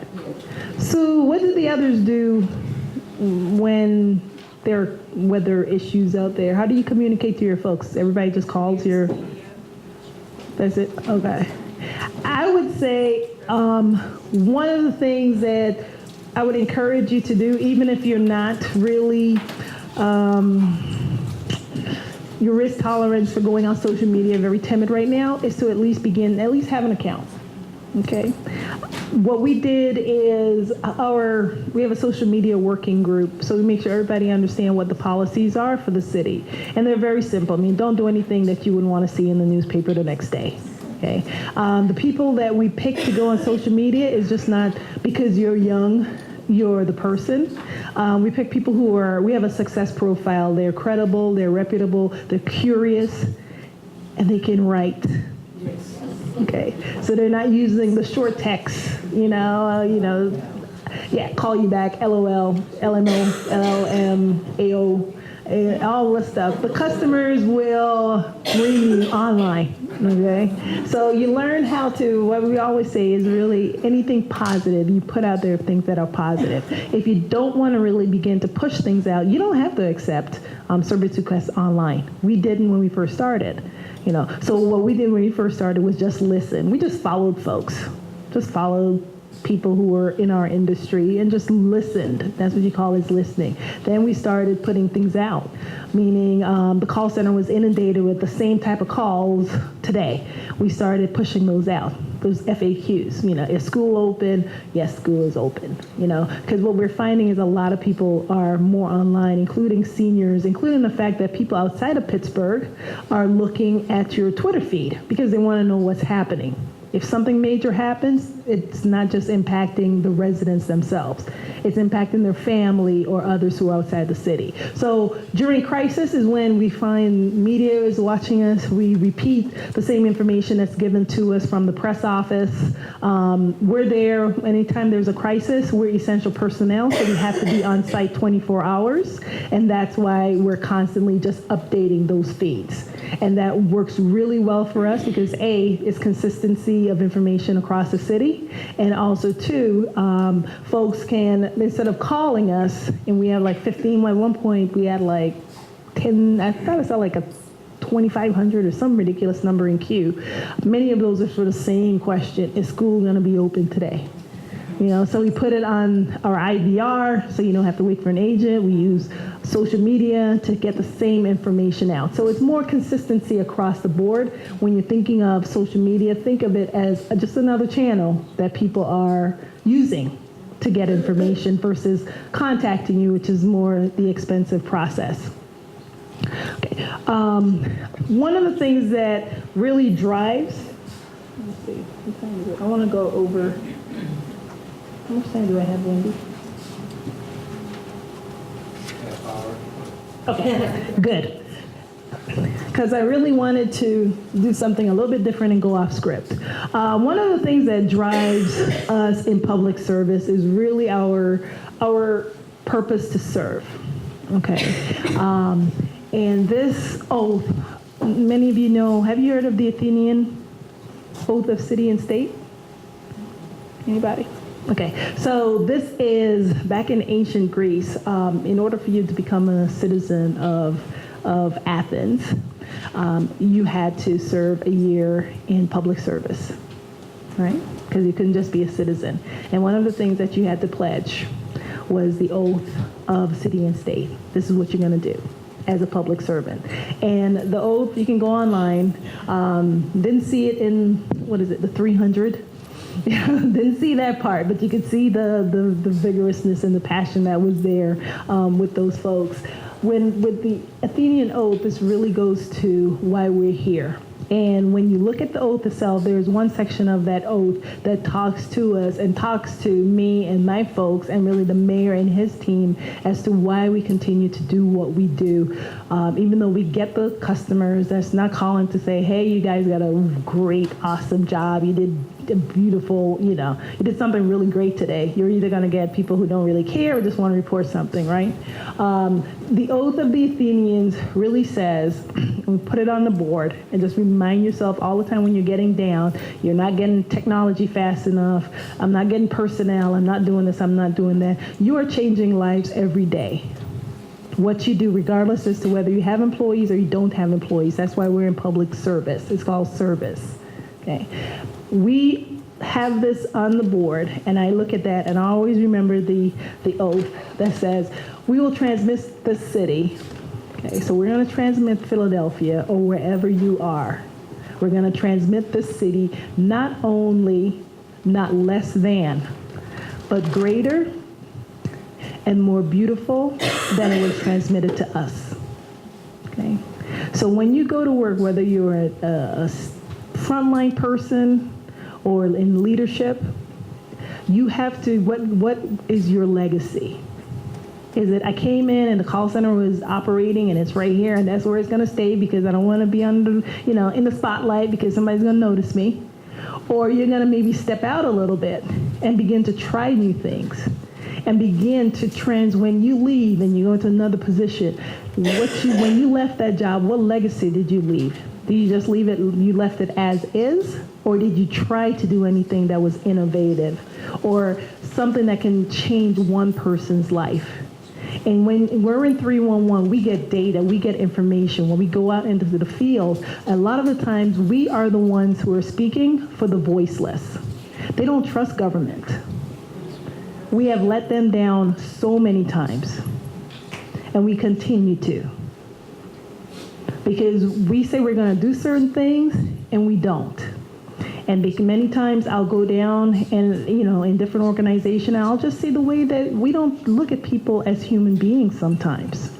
So what do the others do when there are weather issues out there? How do you communicate to your folks? Everybody just calls your, that's it? Okay. I would say one of the things that I would encourage you to do, even if you're not really, your risk tolerance for going on social media very timid right now, is to at least have an account, okay? What we did is we have a social media working group, so we make sure everybody understands what the policies are for the city. And they're very simple. I mean, don't do anything that you wouldn't want to see in the newspaper the next day. Okay. The people that we pick to go on social media is just not because you're young, you're the person. We pick people we have a success profile. They're credible, they're reputable, they're curious, and they can write. Okay, so they're not using the short text, call you back, LOL, LMO, LLM, AO, all this stuff. The customers will read you online, okay? So you learn how to, what we always say is really anything positive, you put out there things that are positive. If you don't want to really begin to push things out, you don't have to accept service requests online. We didn't when we first started. So what we did when we first started was just listen. We just followed folks, just followed people who were in our industry and just listened. That's what you call is listening. Then we started putting things out, meaning the call center was inundated with the same type of calls today. We started pushing those out, those FAQs. Is school open? Yes, school is open. Because what we're finding is a lot of people are more online, including seniors, including the fact that people outside of Pittsburgh are looking at your Twitter feed because they want to know what's happening. If something major happens, it's not just impacting the residents themselves. It's impacting their family or others who are outside the city. So during crisis is when we find media is watching us. We repeat the same information that's given to us from the press office. We're there anytime there's a crisis. We're essential personnel, so we have to be on site 24 hours. And that's why we're constantly just updating those feeds. And that works really well for us because A, it's consistency of information across the city. And also two, folks can, instead of calling us, and we have like 15, at one point we had like 10, I thought I saw like a 2,500 or some ridiculous number in queue. Many of those are for the same question, is school gonna be open today? So we put it on our IVR, so you don't have to wait for an agent. We use social media to get the same information out. So it's more consistency across the board. When you're thinking of social media, think of it as just another channel that people are using to get information versus contacting you, which is more the expensive process. Okay. One of the things that really drives, let's see, what time is it? I want to go over. How much time do I have, Wendy? Okay, good. Because I really wanted to do something a little bit different and go off script. One of the things that drives us in public service is really our purpose to serve. Okay. And this oath, many of you know, have you heard of the Athenian oath of city and state? Anybody? Okay, so this is back in ancient Greece. In order for you to become a citizen of Athens, you had to serve a year in public service, right? Because you couldn't just be a citizen. And one of the things that you had to pledge was the oath of city and state. This is what you're going to do as a public servant. And the oath, you can go online. Didn't see it in, the 300? Didn't see that part, but you could see the vigorousness and the passion that was there with those folks. With the Athenian oath, this really goes to why we're here. And when you look at the oath itself, there's one section of that oath that talks to us and talks to me and my folks and really the mayor and his team as to why we continue to do what we do. Even though we get the customers that's not calling to say, hey, you guys got a great, awesome job. You did a beautiful, you did something really great today. You're either going to get people who don't really care or just want to report something, right? The oath of the Athenians really says, and put it on the board, and just remind yourself all the time when you're getting down, you're not getting technology fast enough, I'm not getting personnel, I'm not doing this, I'm not doing that. You are changing lives every day. what you do, regardless as to whether you have employees or you don't have employees. That's why we're in public service. It's called service. Okay. We have this on the board, and I look at that, and I always remember the oath that says, we will transmit the city. Okay, so we're going to transmit Philadelphia or wherever you are. We're going to transmit the city not only, not less than, but greater and more beautiful than it was transmitted to us. Okay, so when you go to work, whether you're a frontline person or in leadership, you have to, what is your legacy? Is it, I came in and the call center was operating and it's right here and that's where it's going to stay because I don't want to be under, in the spotlight because somebody's going to notice me? Or you're going to maybe step out a little bit and begin to try new things and begin to when you leave and you go into another position, when you left that job, what legacy did you leave? Did you just leave it, you left it as is? Or did you try to do anything that was innovative or something that can change one person's life? And when we're in 311, we get data, we get information. When we go out into the field, a lot of the times we are the ones who are speaking for the voiceless. They don't trust government. We have let them down so many times, and we continue to. Because we say we're going to do certain things, and we don't. And many times I'll go down and, in different organizations, I'll just see the way that we don't look at people as human beings sometimes.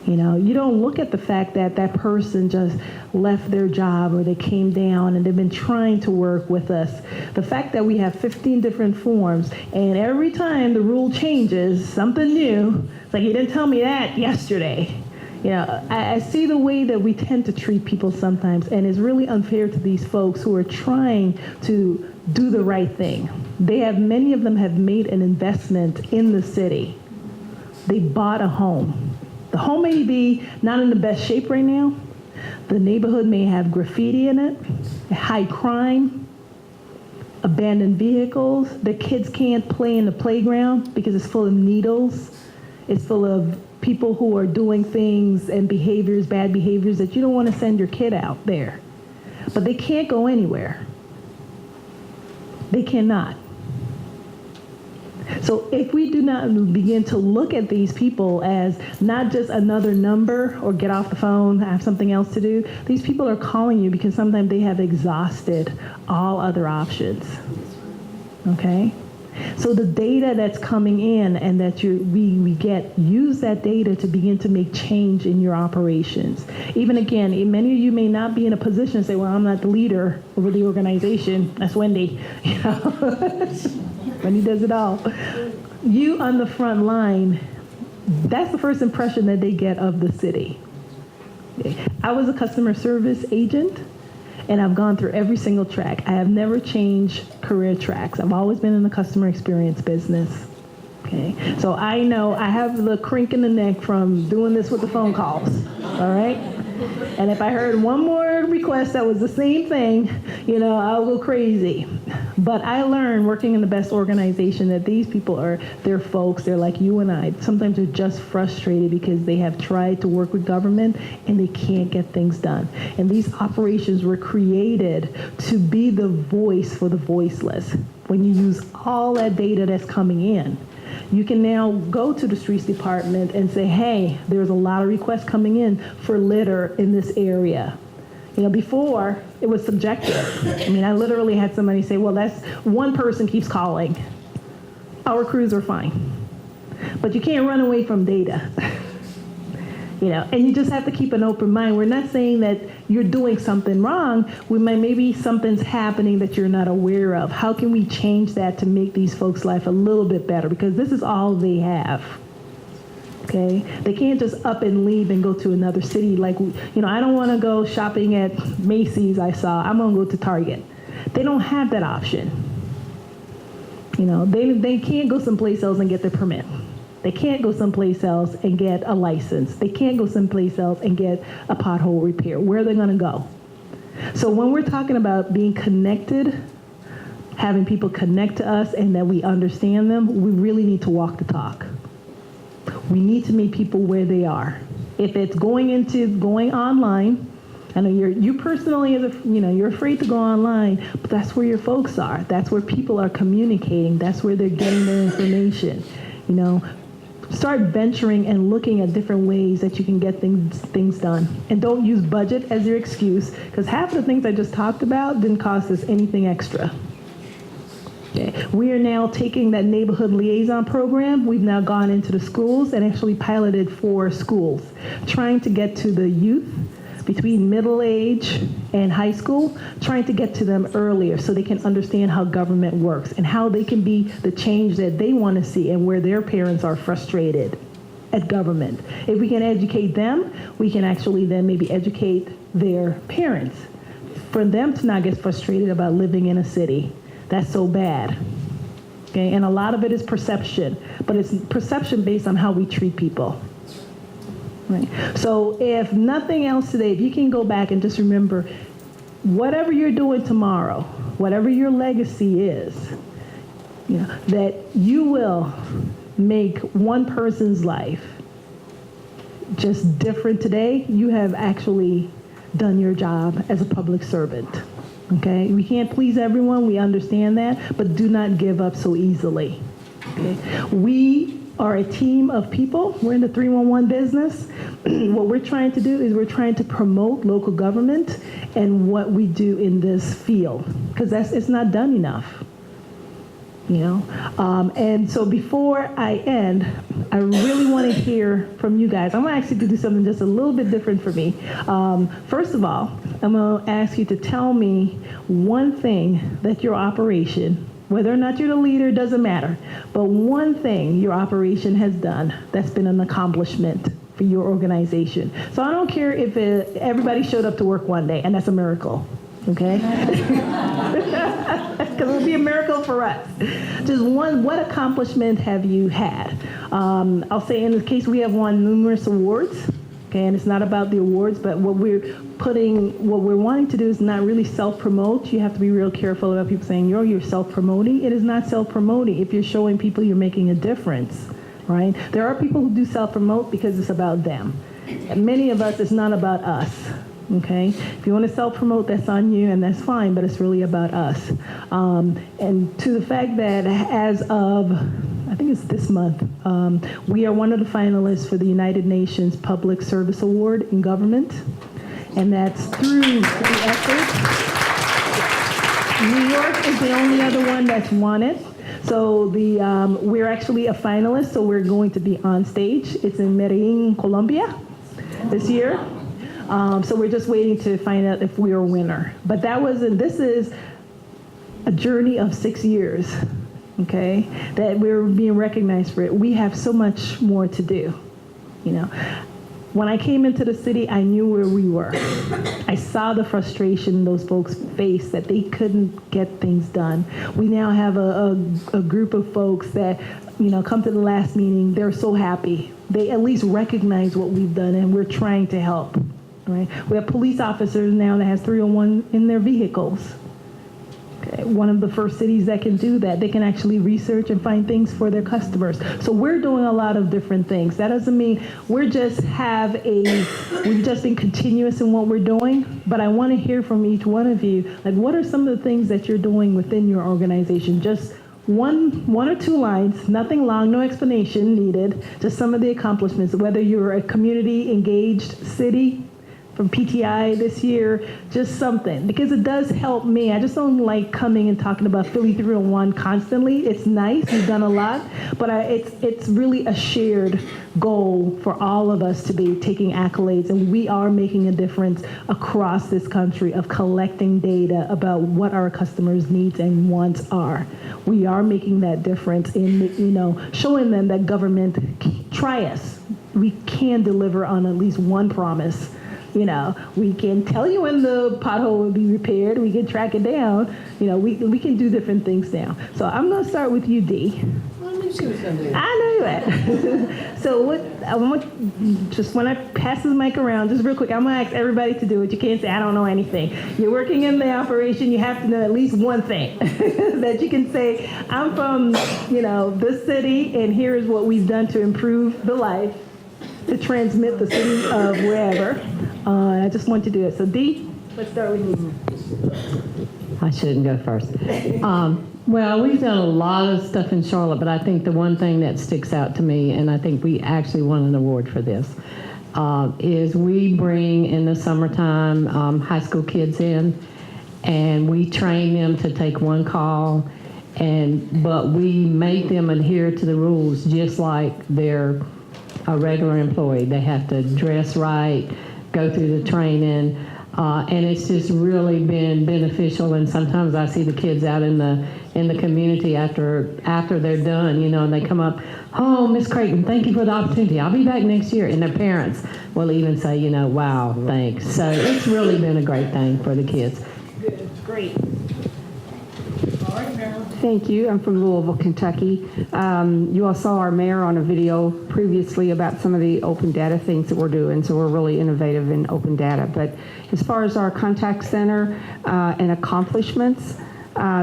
You don't look at the fact that that person just left their job or they came down and they've been trying to work with us. The fact that we have 15 different forms and every time the rule changes, something new, it's like, you didn't tell me that yesterday. I see the way that we tend to treat people sometimes, and it's really unfair to these folks who are trying to do the right thing. Many of them have made an investment in the city. They bought a home. The home may be not in the best shape right now. The neighborhood may have graffiti in it, high crime, abandoned vehicles. The kids can't play in the playground because it's full of needles. It's full of people who are doing things and bad behaviors that you don't want to send your kid out there. But they can't go anywhere. They cannot. So if we do not begin to look at these people as not just another number or get off the phone, I have something else to do, these people are calling you because sometimes they have exhausted all other options. Okay? So the data that's coming in and that we get, use that data to begin to make change in your operations. Even again, many of you may not be in a position to say, well, I'm not the leader over the organization. That's Wendy. Wendy does it all. You on the front line, that's the first impression that they get of the city. I was a customer service agent. And I've gone through every single track. I have never changed career tracks. I've always been in the customer experience business. Okay, so I know I have the crink in the neck from doing this with the phone calls. All right, and if I heard one more request that was the same thing, I'll go crazy. But I learned working in the best organization that these people they're folks. They're like you and I. Sometimes they're just frustrated because they have tried to work with government and they can't get things done. And these operations were created to be the voice for the voiceless. When you use all that data that's coming in, you can now go to the streets department and say, hey, there's a lot of requests coming in for litter in this area. Before, it was subjective. I literally had somebody say, well, that's one person keeps calling. Our crews are fine. But you can't run away from data. And you just have to keep an open mind. We're not saying that you're doing something wrong. Maybe something's happening that you're not aware of. How can we change that to make these folks' life a little bit better? Because this is all they have. Okay, they can't just up and leave and go to another city. Like, I don't want to go shopping at Macy's. I'm going to go to Target. They don't have that option. They can't go someplace else and get their permit. They can't go someplace else and get a license. They can't go someplace else and get a pothole repair. Where are they going to go? So when we're talking about being connected, having people connect to us and that we understand them, we really need to walk the talk. We need to meet people where they are. If it's going online, I know you personally, you're afraid to go online, but that's where your folks are. That's where people are communicating. That's where they're getting their information. Start venturing and looking at different ways that you can get things done. And don't use budget as your excuse, because half of the things I just talked about didn't cost us anything extra. Okay. We are now taking that neighborhood liaison program. We've now gone into the schools and actually piloted 4 schools, trying to get to the youth between middle age and high school, trying to get to them earlier so they can understand how government works and how they can be the change that they want to see and where their parents are frustrated at government. If we can educate them, we can actually then maybe educate their parents for them to not get frustrated about living in a city that's so bad. Okay, and a lot of it is perception, but it's perception based on how we treat people. Right. So if nothing else today, if you can go back and just remember, whatever you're doing tomorrow, whatever your legacy is, that you will make one person's life just different today, you have actually done your job as a public servant. Okay? We can't please everyone, we understand that, but do not give up so easily. Okay? We are a team of people. We're in the 311 business. What we're trying to do is we're trying to promote local government and what we do in this field, because it's not done enough. And so before I end, I really want to hear from you guys. I'm actually going to do something just a little bit different for me. First of all, I'm going to ask you to tell me one thing that your operation, whether or not you're the leader, doesn't matter, but one thing your operation has done that's been an accomplishment for your organization. So I don't care if everybody showed up to work one day, and that's a miracle, okay? Because it would be a miracle for us. Just what accomplishment have you had? I'll say in this case, we have won numerous awards, okay, and it's not about the awards, but what we're wanting to do is not really self-promote. You have to be real careful about people saying, you're self-promoting. It is not self-promoting if you're showing people you're making a difference, right? There are people who do self-promote because it's about them. And many of us, it's not about us, okay? If you want to self-promote, that's on you, and that's fine, but it's really about us. And to the fact that as of, I think it's this month, we are one of the finalists for the United Nations Public Service Award in Government. And that's through the effort. New York is the only other one that's won it. So we're actually a finalist, so we're going to be on stage. It's in Medellin, Colombia this year. So we're just waiting to find out if we're a winner. But this is a journey of 6 years, okay, that we're being recognized for it. We have so much more to do, When I came into the city, I knew where we were. I saw the frustration those folks face, that they couldn't get things done. We now have a group of folks that, come to the last meeting. They're so happy. They at least recognize what we've done, and we're trying to help. Right? We have police officers now that has 301 in their vehicles. Okay. One of the first cities that can do that. They can actually research and find things for their customers. So we're doing a lot of different things. That doesn't mean we've just been continuous in what we're doing, but I want to hear from each one of you, like, what are some of the things that you're doing within your organization? Just one or two lines, nothing long, no explanation needed, just some of the accomplishments, whether you're a community engaged city, from PTI this year, just something, because it does help me. I just don't like coming and talking about Philly 301 constantly. It's nice, we've done a lot, but it's really a shared goal for all of us to be taking accolades, and we are making a difference across this country of collecting data about what our customers' needs and wants are. We are making that difference in, showing them that government, try us. We can deliver on at least one promise. We can tell you when the pothole will be repaired. We can track it down. We can do different things now. So I'm going to start with you, Dee. Let me knew she was going to do that. I knew it. So what I want, just when I pass this mic around, just real quick, I'm gonna ask everybody to do it. You can't say I don't know anything. You're working in the operation. You have to know at least one thing that you can say. I'm from, this city, and here is what we've done to improve the life, to transmit the city of wherever. And I just want to do it. So Dee, let's start with you. I shouldn't go first. Well, we've done a lot of stuff in Charlotte, but I think the one thing that sticks out to me, and I think we actually won an award for this, is we bring in the summertime high school kids in, and we train them to take one call, but we make them adhere to the rules just like they're a regular employee. They have to dress right, go through the training. And it's just really been beneficial. And sometimes I see the kids out in the community after they're done, and they come up, "Oh, Miss Creighton, thank you for the opportunity. I'll be back next year." And their parents will even say, "Wow, thanks." So it's really been a great thing for the kids. Good, great. Thank you. I'm from Louisville, Kentucky. You all saw our mayor on a video previously about some of the open data things that we're doing, so we're really innovative in open data. But as far as our contact center and accomplishments,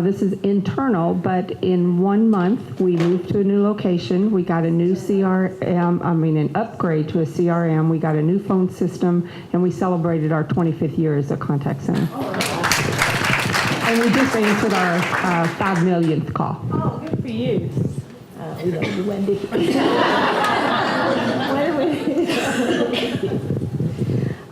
this is internal, but in 1 month, we moved to a new location. We got a new an upgrade to a CRM. We got a new phone system, and we celebrated our 25th year as a contact center. And we just answered our 5 millionth call. Oh, good for you. We love you, Wendy.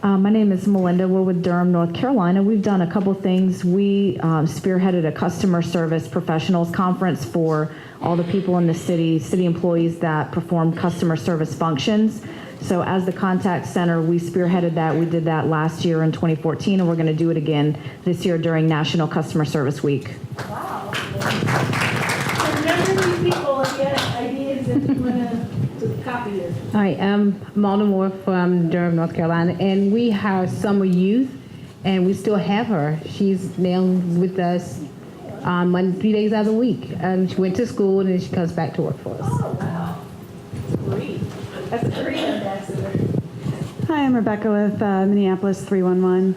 My name is Melinda. We're with Durham, North Carolina. We've done a couple things. We spearheaded a customer service professionals conference for all the people in the city employees that perform customer service functions. So as the contact center, we spearheaded that. We did that last year in 2014, and we're going to do it again this year during National Customer Service Week. Wow. Remember these people, if you have ideas, if you want to copy this. Hi, I'm Mona Moore from Durham, North Carolina, and we hire summer youth, and we still have her. She's now with us Monday, 3 days out of the week. She went to school, and then she comes back to work for us. Oh, wow. That's great. That's a great ambassador. Hi, I'm Rebecca with Minneapolis 311.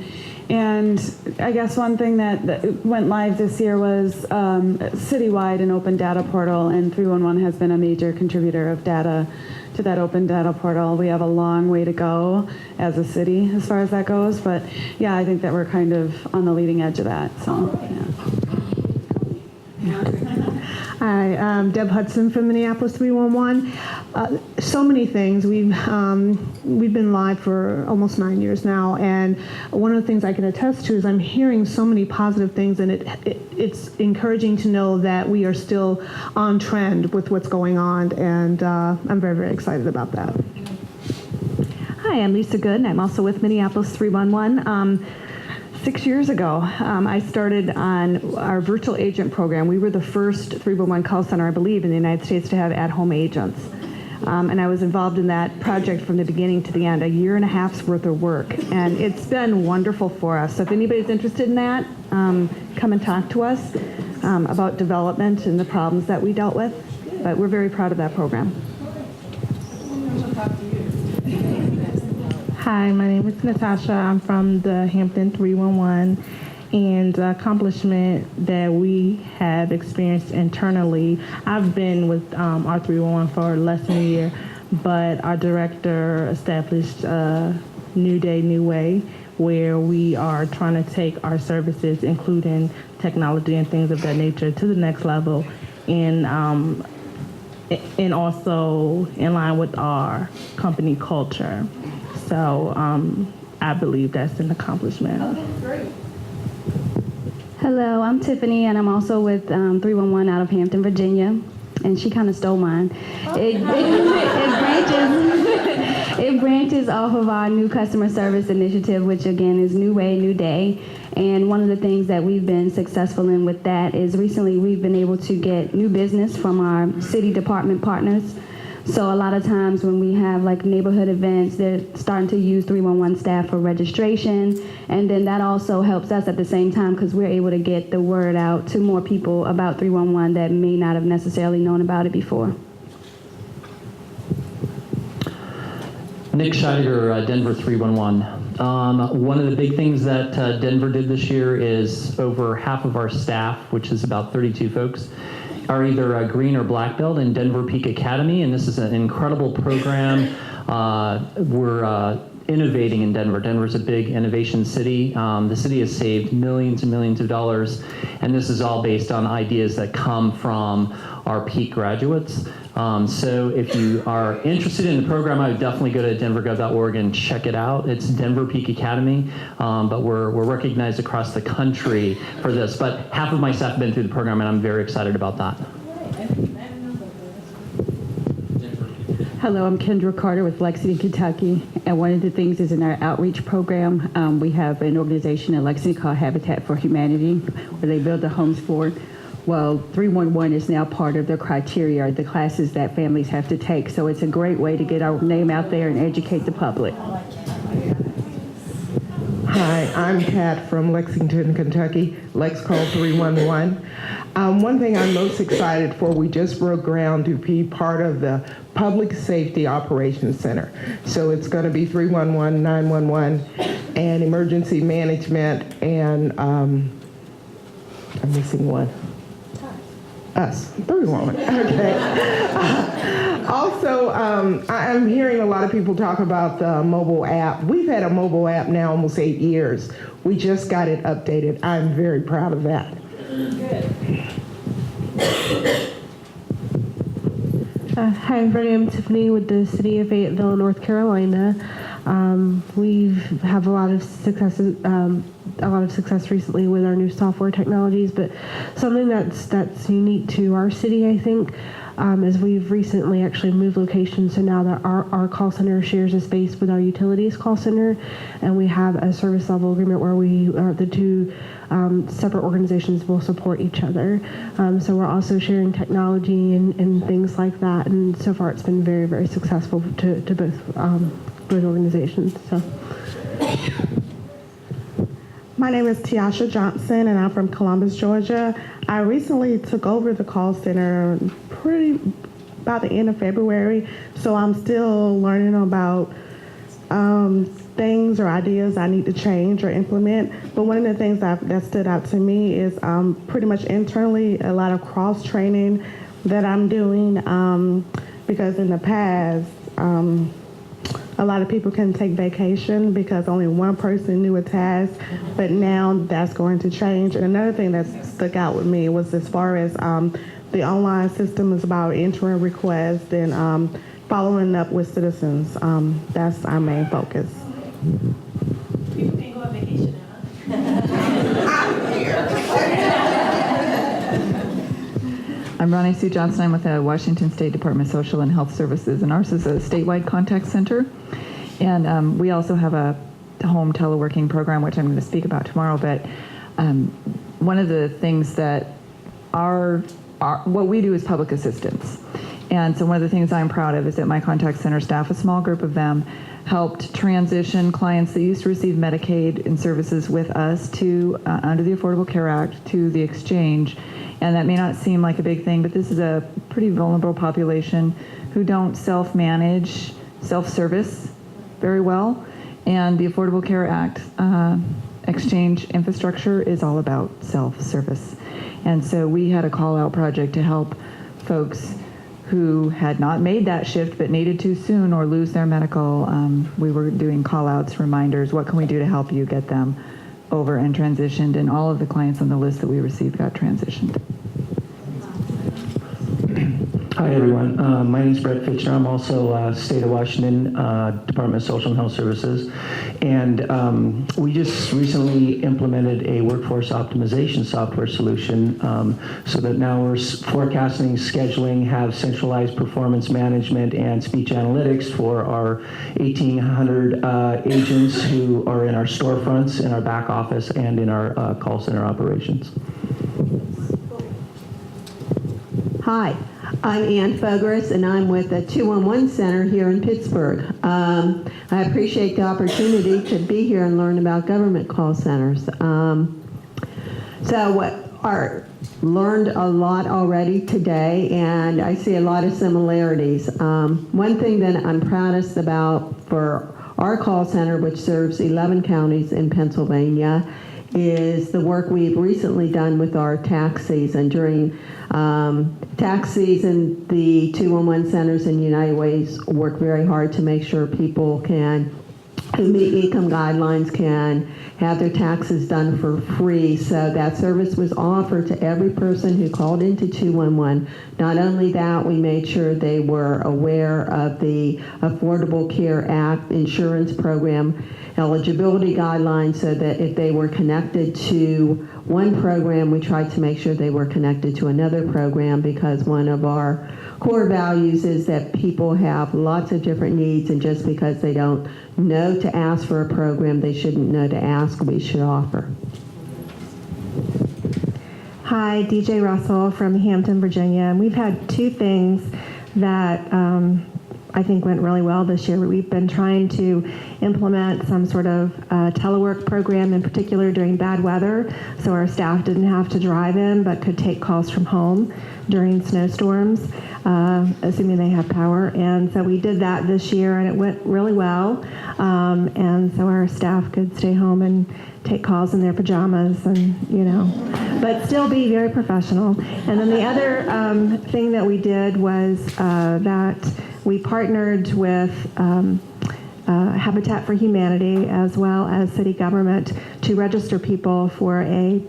And I guess one thing that went live this year was citywide an open data portal, and 311 has been a major contributor of data to that open data portal. We have a long way to go as a city as far as that goes, but yeah, I think that we're kind of on the leading edge of that. So, Hi, I'm Deb Hudson from Minneapolis 311. So many things. We've been live for almost 9 years now, and one of the things I can attest to is I'm hearing so many positive things, and it's encouraging to know that we are still on trend with what's going on, and I'm very, very excited about that. Hi, I'm Lisa Good, and I'm also with Minneapolis 311. 6 years ago, I started on our virtual agent program. We were the first 311 call center, I believe, in the United States to have at-home agents. And I was involved in that project from the beginning to the end, 1.5 years worth of work. And it's been wonderful for us. So if anybody's interested in that, come and talk to us about development and the problems that we dealt with. But we're very proud of that program. Hi, my name is Natasha. I'm from the Hampton 311, and the accomplishment that we have experienced internally, I've been with our 311 for less than a year, but our director established New Day, New Way, where we are trying to take our services, including technology and things of that nature, to the next level, and also in line with our company culture. So I believe that's an accomplishment. Okay, great. Hello, I'm Tiffany, and I'm also with 311 out of Hampton, Virginia. And she kind of stole mine. It branches off of our new customer service initiative, which again is New Way, New Day. And one of the things that we've been successful in with that is recently we've been able to get new business from our city department partners. So a lot of times when we have like neighborhood events, they're starting to use 311 staff for registration. And then that also helps us at the same time because we're able to get the word out to more people about 311 that may not have necessarily known about it before. Nick Scheider, Denver 311. One of the big things that Denver did this year is over half of our staff, which is about 32 folks, are either a green or black belt in Denver Peak Academy, and this is an incredible program. We're innovating in Denver. Denver's a big innovation city. The city has saved millions and millions of dollars, and this is all based on ideas that come from our Peak graduates. So if you are interested in the program, I would definitely go to denvergov.org and check it out. It's Denver Peak Academy, but we're recognized across the country for this. But half of my staff have been through the program, and I'm very excited about that. Hello, I'm Kendra Carter with Lexington, Kentucky, and one of the things is in our outreach program, we have an organization in Lexington called Habitat for Humanity, where they build the homes for. Well, 311 is now part of their criteria, the classes that families have to take, so it's a great way to get our name out there and educate the public. Hi, I'm Kat from Lexington, Kentucky, Lex Call 311. One thing I'm most excited for, we just broke ground to be part of the Public Safety Operations Center. So it's going to be 311, 911, and emergency management, and I'm missing one. Us, 311, okay. Also, I'm hearing a lot of people talk about the mobile app. We've had a mobile app now almost 8 years. We just got it updated. I'm very proud of that. Hi, everybody. I'm Tiffany with the City of Fayetteville, North Carolina. We have a lot of success recently with our new software technologies, but something that's unique to our city, I think, is we've recently actually moved locations. So now that our call center shares a space with our utilities call center, and we have a service level agreement where the two separate organizations will support each other. So we're also sharing technology and things like that, and so far it's been very, very successful to both organizations. So. My name is Tiasha Johnson, and I'm from Columbus, Georgia. I recently took over the call center about the end of February, so I'm still learning about things or ideas I need to change or implement. But one of the things that stood out to me is pretty much internally a lot of cross-training that I'm doing because in the past, a lot of people couldn't take vacation because only one person knew a task, but now that's going to change. And another thing that stuck out with me was as far as the online system is about entering requests and following up with citizens. That's our main focus. People can go on vacation now. I'm Ronnie Sue Johnson. I'm with the Washington State Department of Social and Health Services, and ours is a statewide contact center. And we also have a home teleworking program, which I'm going to speak about tomorrow. But one of the things that what we do is public assistance. And so one of the things I'm proud of is that my contact center staff, a small group of them, helped transition clients that used to receive Medicaid and services with us to under the Affordable Care Act to the exchange. And that may not seem like a big thing, but this is a pretty vulnerable population who don't self-manage, self-service very well. And the Affordable Care Act exchange infrastructure is all about self-service. And so we had a call-out project to help folks who had not made that shift but needed to soon or lose their medical. We were doing call-outs, reminders, what can we do to help you get them over and transitioned, and all of the clients on the list that we received got transitioned. Hi, everyone. My name is Brett Fitcher. I'm also State of Washington Department of Social and Health Services. And we just recently implemented a workforce optimization software solution so that now we're forecasting, scheduling, have centralized performance management and speech analytics for our 1,800 agents who are in our storefronts, in our back office, and in our call center operations. Hi. I'm Ann Fogaris, and I'm with the 211 Center here in Pittsburgh. I appreciate the opportunity to be here and learn about government call centers. So learned a lot already today, and I see a lot of similarities. One thing that I'm proudest about for our call center, which serves 11 counties in Pennsylvania, is the work we've recently done with our tax season. During tax season, the 211 centers and United Ways work very hard to make sure people who meet income guidelines can have their taxes done for free. So that service was offered to every person who called into 211. Not only that, we made sure they were aware of the Affordable Care Act insurance program eligibility guidelines, so that if they were connected to one program, we tried to make sure they were connected to another program, because one of our core values is that people have lots of different needs, and just because they don't know to ask for a program, they shouldn't know to ask, we should offer. Hi, DJ Russell from Hampton, Virginia. And we've had two things that I think went really well this year. We've been trying to implement some sort of telework program, in particular during bad weather, so our staff didn't have to drive in but could take calls from home during snowstorms, assuming they have power. And so we did that this year, and it went really well. And so our staff could stay home and take calls in their pajamas, and but still be very professional. And then the other thing that we did was that we partnered with Habitat for Humanity as well as city government to register people for a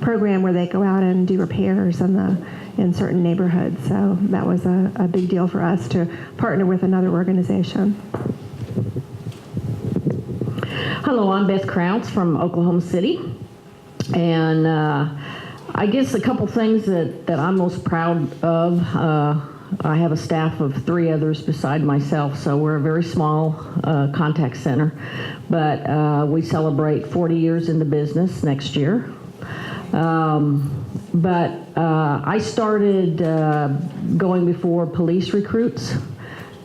program where they go out and do repairs in certain neighborhoods. So that was a big deal for us to partner with another organization. Hello, I'm Beth Krauts from Oklahoma City, and I guess a couple things that I'm most proud of. I have a staff of 3 others beside myself, so we're a very small contact center, but we celebrate 40 years in the business next year. But I started going before police recruits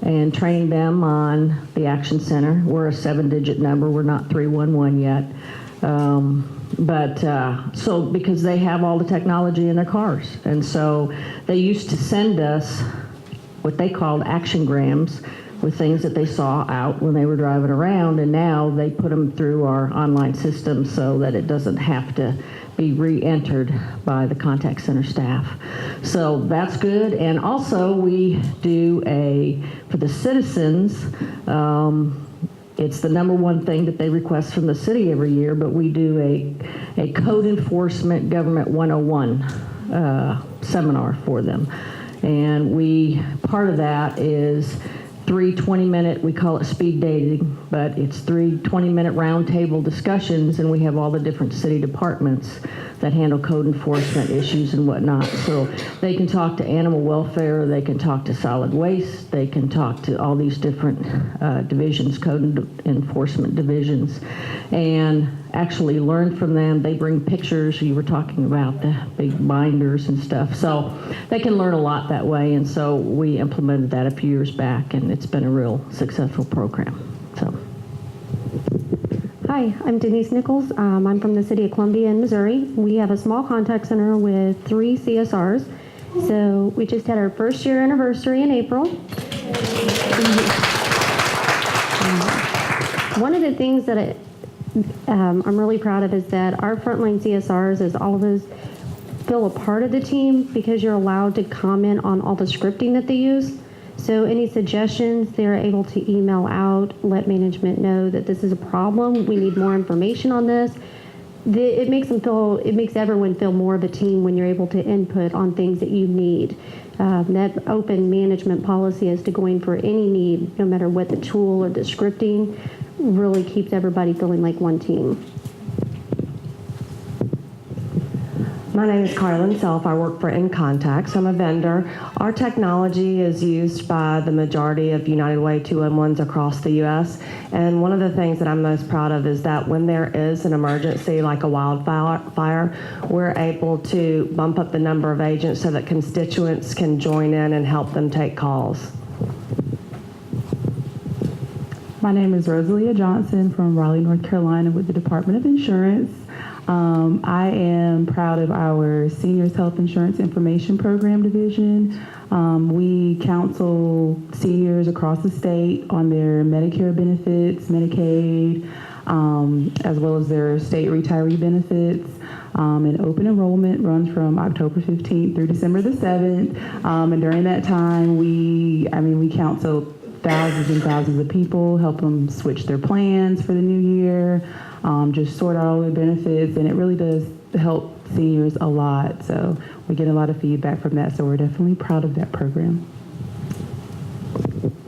and training them on the Action Center. We're a 7-digit number. We're not 311 yet. So because they have all the technology in their cars. And so they used to send us what they called actiongrams with things that they saw out when they were driving around, and now they put them through our online system so that it doesn't have to be re-entered by the contact center staff. So that's good. And also we do for the citizens, it's the #1 thing that they request from the city every year, but we do a Code Enforcement Government 101 seminar for them. And part of that is 3 20-minute, we call it speed dating, but it's 3 20-minute roundtable discussions, and we have all the different city departments that handle code enforcement issues and whatnot. So they can talk to animal welfare, they can talk to solid waste, they can talk to all these different divisions, code enforcement divisions, and actually learn from them. They bring pictures. You were talking about the big binders and stuff. So they can learn a lot that way, and so we implemented that a few years back, and it's been a real successful program. So. Hi, I'm Denise Nichols. I'm from the city of Columbia in Missouri. We have a small contact center with 3 CSRs. So we just had our first year anniversary in April. One of the things that I'm really proud of is that our frontline CSRs, as all of us, feel a part of the team because you're allowed to comment on all the scripting that they use. So any suggestions, they're able to email out, let management know that this is a problem, we need more information on this. It makes everyone feel more of a team when you're able to input on things that you need. That open management policy as to going for any need, no matter what the tool or the scripting, really keeps everybody feeling like one team. My name is Carlin Self. I work for InContact. I'm a vendor. Our technology is used by the majority of United Way 211s across the U.S. And one of the things that I'm most proud of is that when there is an emergency like a wildfire, we're able to bump up the number of agents so that constituents can join in and help them take calls. My name is Rosalia Johnson from Raleigh, North Carolina with the Department of Insurance. I am proud of our Seniors Health Insurance Information Program division. We counsel seniors across the state on their Medicare benefits, Medicaid, as well as their state retiree benefits. And open enrollment runs from October 15th through December the 7th. And during that time, we counsel thousands and thousands of people, help them switch their plans for the new year, just sort out all their benefits, and it really does help seniors a lot. So we get a lot of feedback from that, so we're definitely proud of that program.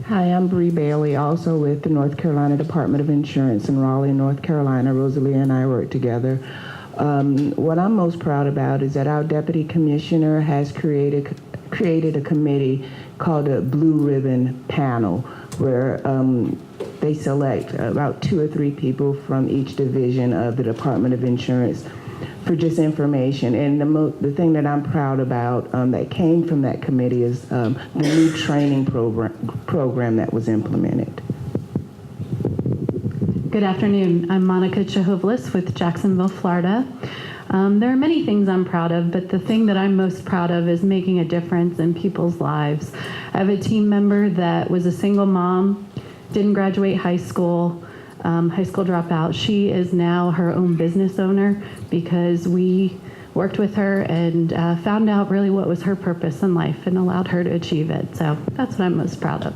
Hi, I'm Bree Bailey, also with the North Carolina Department of Insurance in Raleigh, North Carolina. Rosalie and I work together. What I'm most proud about is that our Deputy Commissioner has created a committee called a Blue Ribbon Panel, where they select about 2 or 3 people from each division of the Department of Insurance for just information. And the thing that I'm proud about that came from that committee is the new training program that was implemented. Good afternoon. I'm Monica Chihovlis with Jacksonville, Florida. There are many things I'm proud of, but the thing that I'm most proud of is making a difference in people's lives. I have a team member that was a single mom, didn't graduate high school dropout. She is now her own business owner because we worked with her and found out really what was her purpose in life and allowed her to achieve it. So that's what I'm most proud of.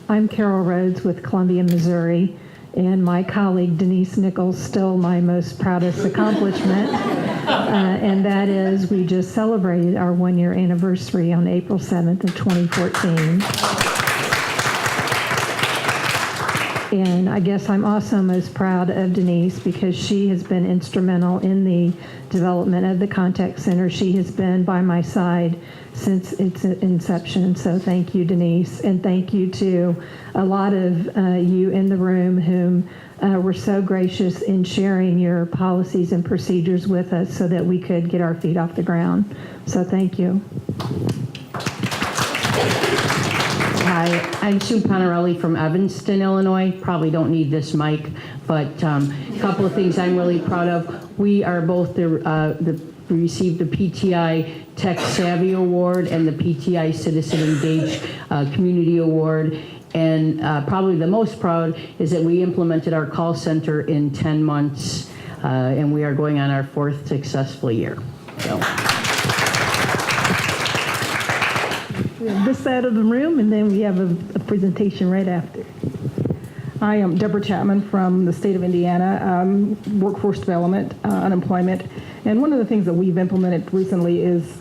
I'm Carol Rhodes with Columbia, Missouri, and my colleague Denise Nichols stole my most proudest accomplishment, and that is we just celebrated our 1-year anniversary on April 7th of 2014. And I guess I'm also most proud of Denise because she has been instrumental in the development of the contact center. She has been by my side since its inception. So thank you, Denise. And thank you to a lot of you in the room whom were so gracious in sharing your policies and procedures with us so that we could get our feet off the ground. So thank you. Hi, I'm Sue Panarelli from Evanston, Illinois. Probably don't need this mic, but a couple of things I'm really proud of. We are both we received the PTI Tech Savvy Award and the PTI Citizen Engaged Community Award. And probably the most proud is that we implemented our call center in 10 months, and we are going on our 4th successful year. So. We have this side of the room, and then we have a presentation right after. I am Deborah Chapman from the state of Indiana, workforce development, unemployment. And one of the things that we've implemented recently is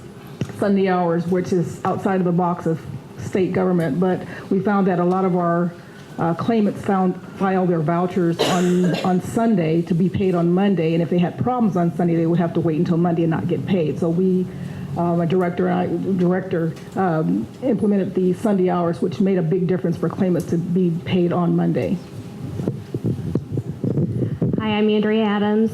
Sunday hours, which is outside of the box of state government. But we found that a lot of our claimants file their vouchers on Sunday to be paid on Monday. And if they had problems on Sunday, they would have to wait until Monday and not get paid. So we a director implemented the Sunday hours, which made a big difference for claimants to be paid on Monday. Hi, I'm Andrea Adams,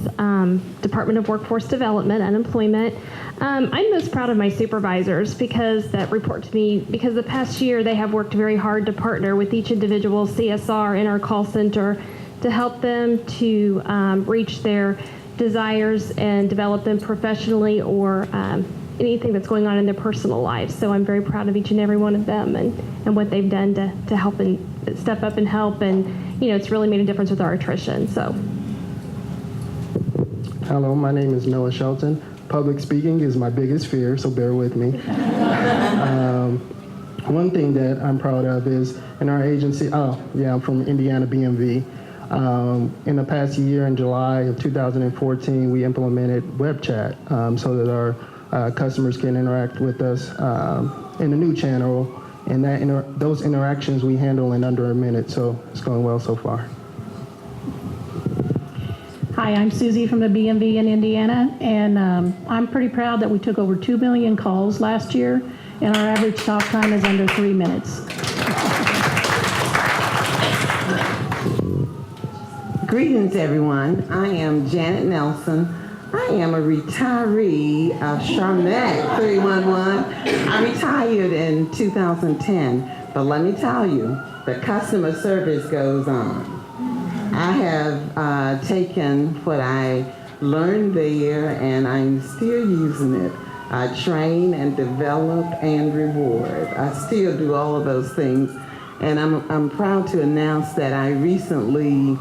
Department of Workforce Development, Unemployment. I'm most proud of my supervisors because that report to me, because the past year they have worked very hard to partner with each individual CSR in our call center to help them to reach their desires and develop them professionally or anything that's going on in their personal lives. So I'm very proud of each and every one of them and what they've done to help and step up and help. And, you know, it's really made a difference with our attrition. So. Hello, my name is Noah Shelton. Public speaking is my biggest fear, so bear with me. One thing that I'm proud of is in our agency, I'm from Indiana BMV. In the past year, in July of 2014, we implemented web chat so that our customers can interact with us in a new channel, and those interactions we handle in under a minute, so it's going well so far. Hi, I'm Susie from the BMV in Indiana, and I'm pretty proud that we took over 2 million calls last year, and our average talk time is under 3 minutes. Greetings, everyone. I am Janet Nelson. I am a retiree of Charlotte 311. I retired in 2010, but let me tell you, the customer service goes on. I have taken what I learned there and I'm still using it. I train and develop and reward. I still do all of those things. And I'm proud to announce that I recently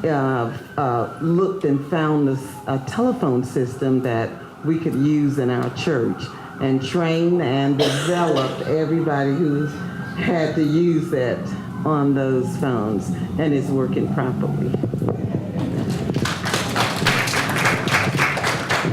looked and found a telephone system that we could use in our church, and trained and developed everybody who had to use that on those phones, and it's working properly.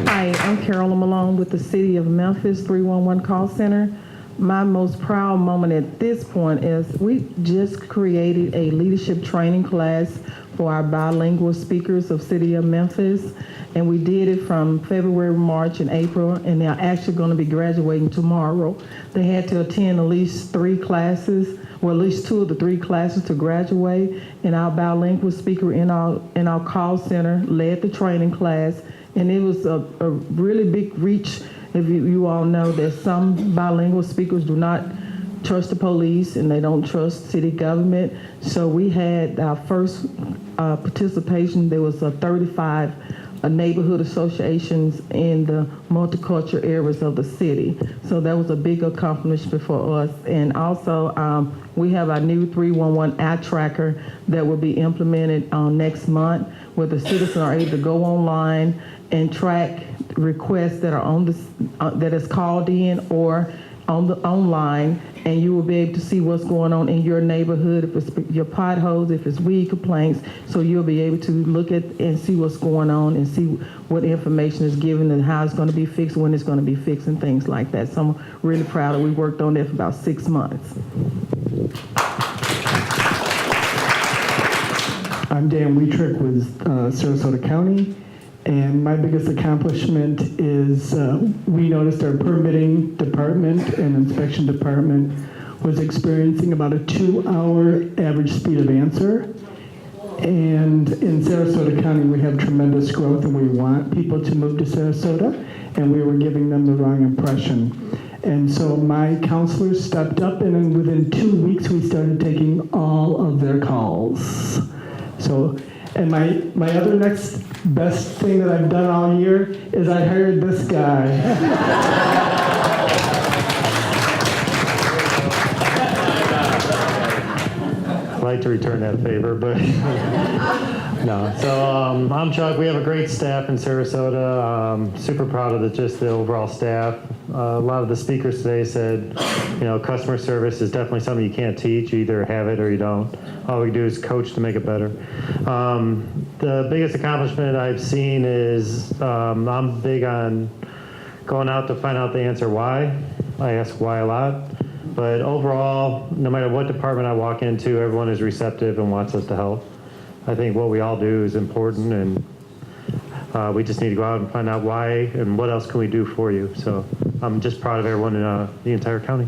Hi, I'm Carolyn Malone with the City of Memphis 311 Call Center. My most proud moment at this point is we just created a leadership training class for our bilingual speakers of City of Memphis, and we did it from February, March, and April, and they're actually going to be graduating tomorrow. They had to attend at least 3 classes, well, at least 2 of the 3 classes to graduate, and our bilingual speaker in our call center led the training class, and it was a really big reach. If you all know that some bilingual speakers do not trust the police and they don't trust city government. So we had our first participation. There was 35 neighborhood associations in the multicultural areas of the city. So that was a big accomplishment for us. And also we have our new 311 ad tracker that will be implemented next month, where the citizens are able to go online and track requests that are on the that is called in or on the online, and you will be able to see what's going on in your neighborhood, if it's your potholes, if it's weed complaints. So you'll be able to look at and see what's going on and see what information is given and how it's going to be fixed, when it's going to be fixed, and things like that. So I'm really proud that we worked on that for about 6 months. I'm Dan Wietrick with Sarasota County. And my biggest accomplishment is we noticed our permitting department and inspection department was experiencing about a 2-hour average speed of answer. And in Sarasota County, we have tremendous growth and we want people to move to Sarasota, and we were giving them the wrong impression. And so my counselors stepped up, and then within 2 weeks, we started taking all of their calls. So, and my other next best thing that I've done all year is I hired this guy. I'd like to return that favor, but no. So I'm Chuck. We have a great staff in Sarasota. Super proud of just the overall staff. A lot of the speakers today said, customer service is definitely something you can't teach. You either have it or you don't. All we do is coach to make it better. The biggest accomplishment I've seen is I'm big on going out to find out the answer why. I ask why a lot. But overall, no matter what department I walk into, everyone is receptive and wants us to help. I think what we all do is important, and we just need to go out and find out why and what else can we do for you. So I'm just proud of everyone in the entire county.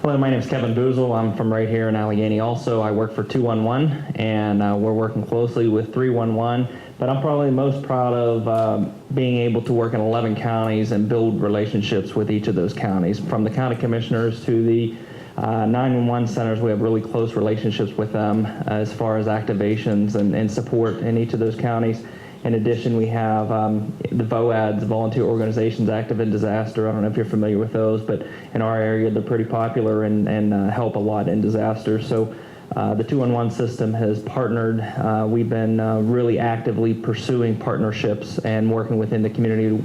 Hello, my name is Kevin Boozle. I'm from right here in Allegheny also. I work for 211, and we're working closely with 311. But I'm probably most proud of being able to work in 11 counties and build relationships with each of those counties. From the county commissioners to the 911 centers, we have really close relationships with them as far as activations and support in each of those counties. In addition, we have the VOADs, Volunteer Organizations Active in Disaster. I don't know if you're familiar with those, but in our area, they're pretty popular and help a lot in disasters. So the 211 system has partnered. We've been really actively pursuing partnerships and working within the community,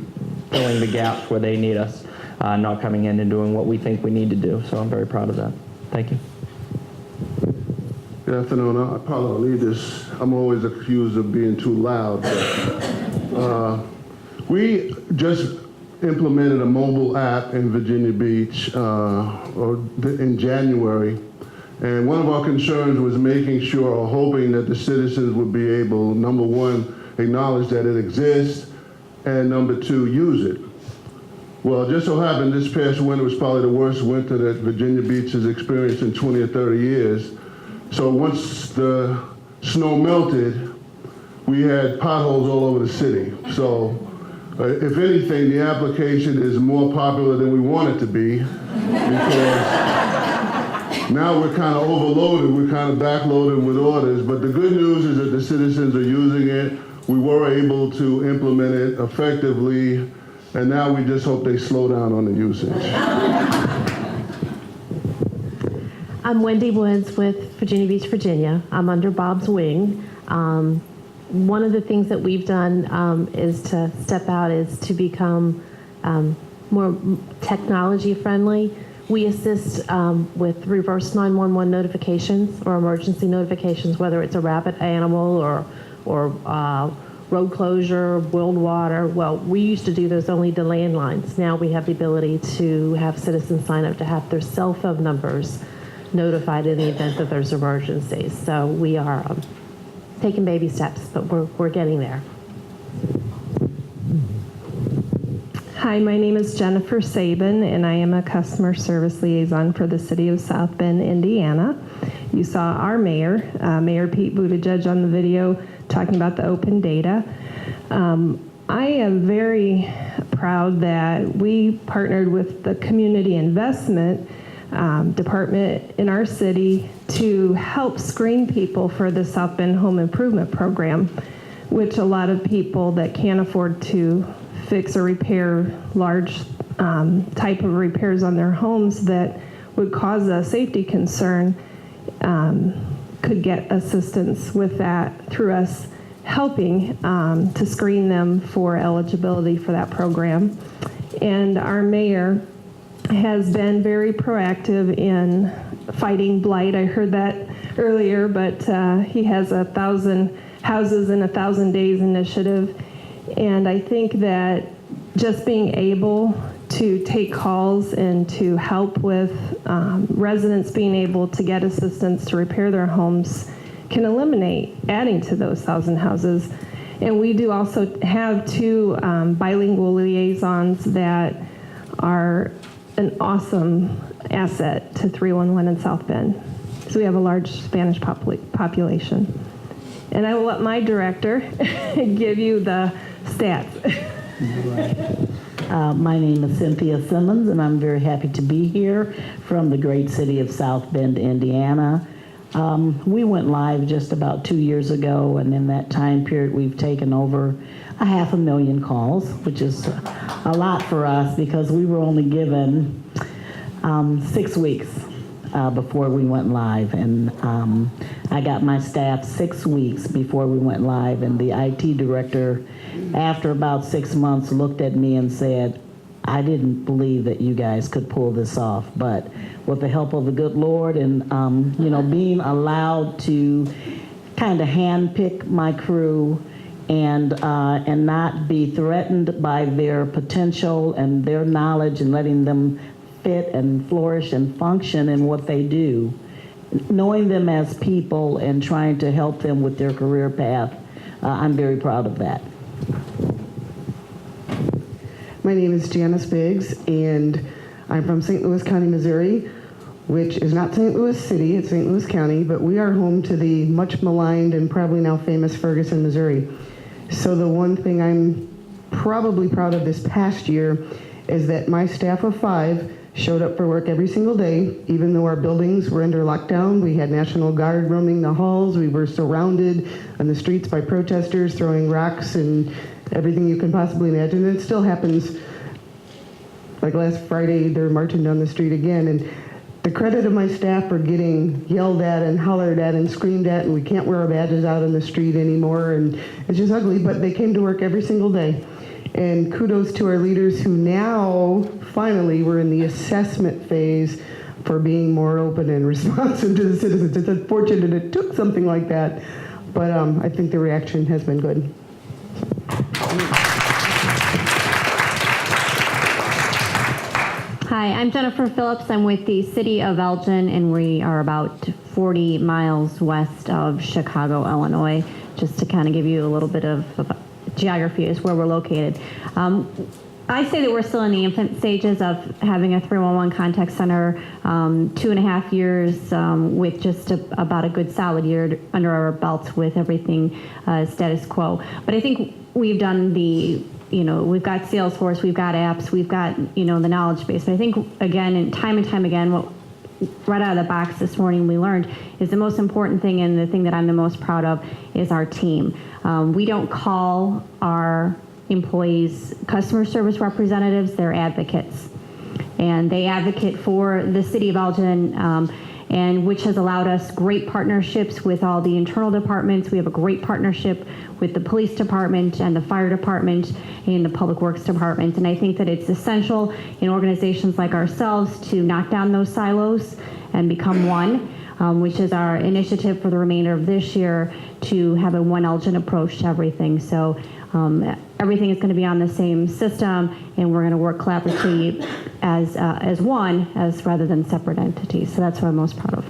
filling the gaps where they need us, not coming in and doing what we think we need to do. So I'm very proud of that. Thank you. Good afternoon. I probably don't need this. I'm always accused of being too loud. But, we just implemented a mobile app in Virginia Beach in January. And one of our concerns was making sure or hoping that the citizens would be able, number one, acknowledge that it exists, and number two, use it. Well, it just so happened this past winter was probably the worst winter that Virginia Beach has experienced in 20 or 30 years. So once the snow melted, we had potholes all over the city. So if anything, the application is more popular than we want it to be, because Now we're kind of overloaded, we're kind of backloaded with orders, but the good news is that the citizens are using it. We were able to implement it effectively, and now we just hope they slow down on the usage. I'm Wendy Woods with Virginia Beach, Virginia. I'm under Bob's wing. One of the things that we've done is to step out is to become more technology friendly. We assist with reverse 911 notifications or emergency notifications, whether it's a rabid animal or road closure, boiled water. Well, we used to do those only to landlines. Now we have the ability to have citizens sign up to have their cell phone numbers notified in the event that there's emergencies. So we are taking baby steps, but we're getting there. Hi, my name is Jennifer Sabin, and I am a customer service liaison for the city of South Bend, Indiana. You saw our mayor, Mayor Pete Buttigieg, on the video talking about the open data. I am very proud that we partnered with the community investment department in our city to help screen people for the South Bend Home Improvement Program, which a lot of people that can't afford to fix or repair large type of repairs on their homes that would cause a safety concern could get assistance with that through us helping to screen them for eligibility for that program. And our mayor has been very proactive in fighting blight. I heard that earlier, but he has 1,000 Houses in 1,000 Days initiative. And I think that just being able to take calls and to help with residents being able to get assistance to repair their homes can eliminate adding to those 1,000 houses. And we do also have 2 bilingual liaisons that are an awesome asset to 311 in South Bend. So we have a large Spanish population. And I will let my director give you the stats. My name is Cynthia Simmons, and I'm very happy to be here from the great city of South Bend, Indiana. We went live just about 2 years ago, and in that time period, we've taken over 500,000 calls, which is a lot for us because we were only given 6 weeks before we went live. And I got my staff 6 weeks before we went live, and the IT director, after about 6 months, looked at me and said, I didn't believe that you guys could pull this off, but with the help of the good Lord and being allowed to kind of handpick my crew and not be threatened by their potential and their knowledge and letting them fit and flourish and function in what they do, knowing them as people and trying to help them with their career path, I'm very proud of that. My name is Janice Biggs, and I'm from St. Louis County, Missouri, which is not St. Louis City, it's St. Louis County, but we are home to the much maligned and probably now famous Ferguson, Missouri. So the one thing I'm probably proud of this past year is that my staff of 5 showed up for work every single day, even though our buildings were under lockdown. We had National Guard roaming the halls. We were surrounded on the streets by protesters throwing rocks and everything you can possibly imagine. And it still happens. Like last Friday, they're marching down the street again. And the credit of my staff for getting yelled at and hollered at and screamed at, and we can't wear our badges out on the street anymore, and it's just ugly, but they came to work every single day. And kudos to our leaders who now, finally, we're in the assessment phase for being more open and responsive to the citizens. It's unfortunate it took something like that, but I think the reaction has been good. Hi, I'm Jennifer Phillips. I'm with the City of Elgin, and we are about 40 miles west of Chicago, Illinois, just to kind of give you a little bit of geography is where we're located. I say that we're still in the infant stages of having a 311 contact center, 2.5 years with just about a good solid year under our belts with everything status quo. But I think we've done we've got Salesforce, we've got apps, we've got, the knowledge base. But I think, again, and time again, what right out of the box this morning we learned is the most important thing, and the thing that I'm the most proud of is our team. We don't call our employees customer service representatives, they're advocates. And they advocate for the city of Elgin, and which has allowed us great partnerships with all the internal departments. We have a great partnership with the police department and the fire department and the public works department. And I think that it's essential in organizations like ourselves to knock down those silos and become one, which is our initiative for the remainder of this year, to have a one Elgin approach to everything. So everything is going to be on the same system, and we're going to work collaboratively as one, as rather than separate entities. So that's what I'm most proud of.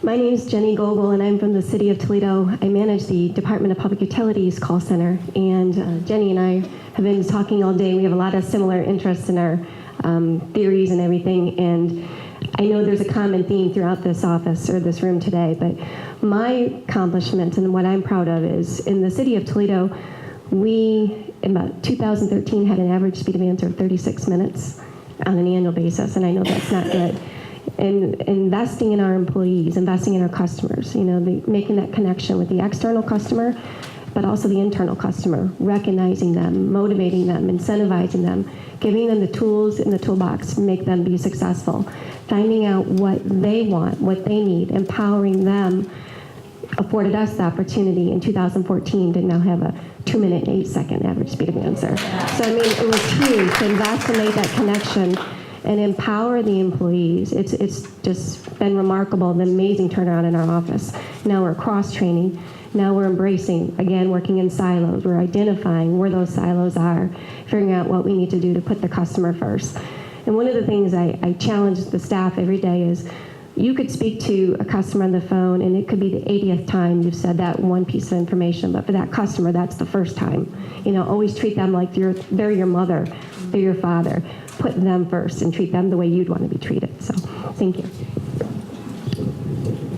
My name is Jenny Gogol, and I'm from the city of Toledo. I manage the Department of Public Utilities call center, and Jenny and I have been talking all day. We have a lot of similar interests in our theories and everything, and I know there's a common theme throughout this office or this room today, but my accomplishment and what I'm proud of is in the city of Toledo, we, in about 2013, had an average speed of answer of 36 minutes on an annual basis, and I know that's not good. And investing in our employees, investing in our customers, making that connection with the external customer, but also the internal customer, recognizing them, motivating them, incentivizing them, giving them the tools in the toolbox to make them be successful, finding out what they want, what they need, empowering them, afforded us the opportunity in 2014 to now have a 2-minute and 8-second average speed of answer. So I mean, it was huge to invest and make that connection and empower the employees. It's just been remarkable, the amazing turnaround in our office. Now we're cross-training. Now we're embracing, again, working in silos. We're identifying where those silos are, figuring out what we need to do to put the customer first. And one of the things I challenge the staff every day is, you could speak to a customer on the phone, and it could be the 80th time you've said that one piece of information, but for that customer, that's the first time. Always treat them like they're your mother, they're your father. Put them first and treat them the way you'd want to be treated. So, thank you.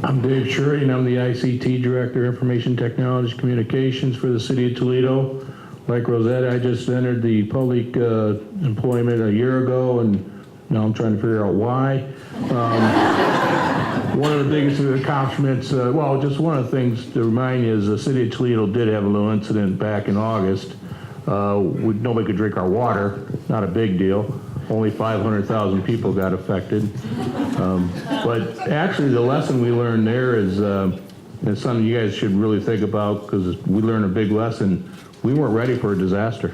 I'm Dave Shirley, and I'm the ICT Director, Information Technology Communications for the City of Toledo. Like Rosetta, I just entered the public employment a year ago, and now I'm trying to figure out why. One of the biggest accomplishments, just one of the things to remind you is the City of Toledo did have a little incident back in August. Nobody could drink our water, not a big deal. Only 500,000 people got affected. But actually the lesson we learned there is something you guys should really think about, because we learned a big lesson. We weren't ready for a disaster.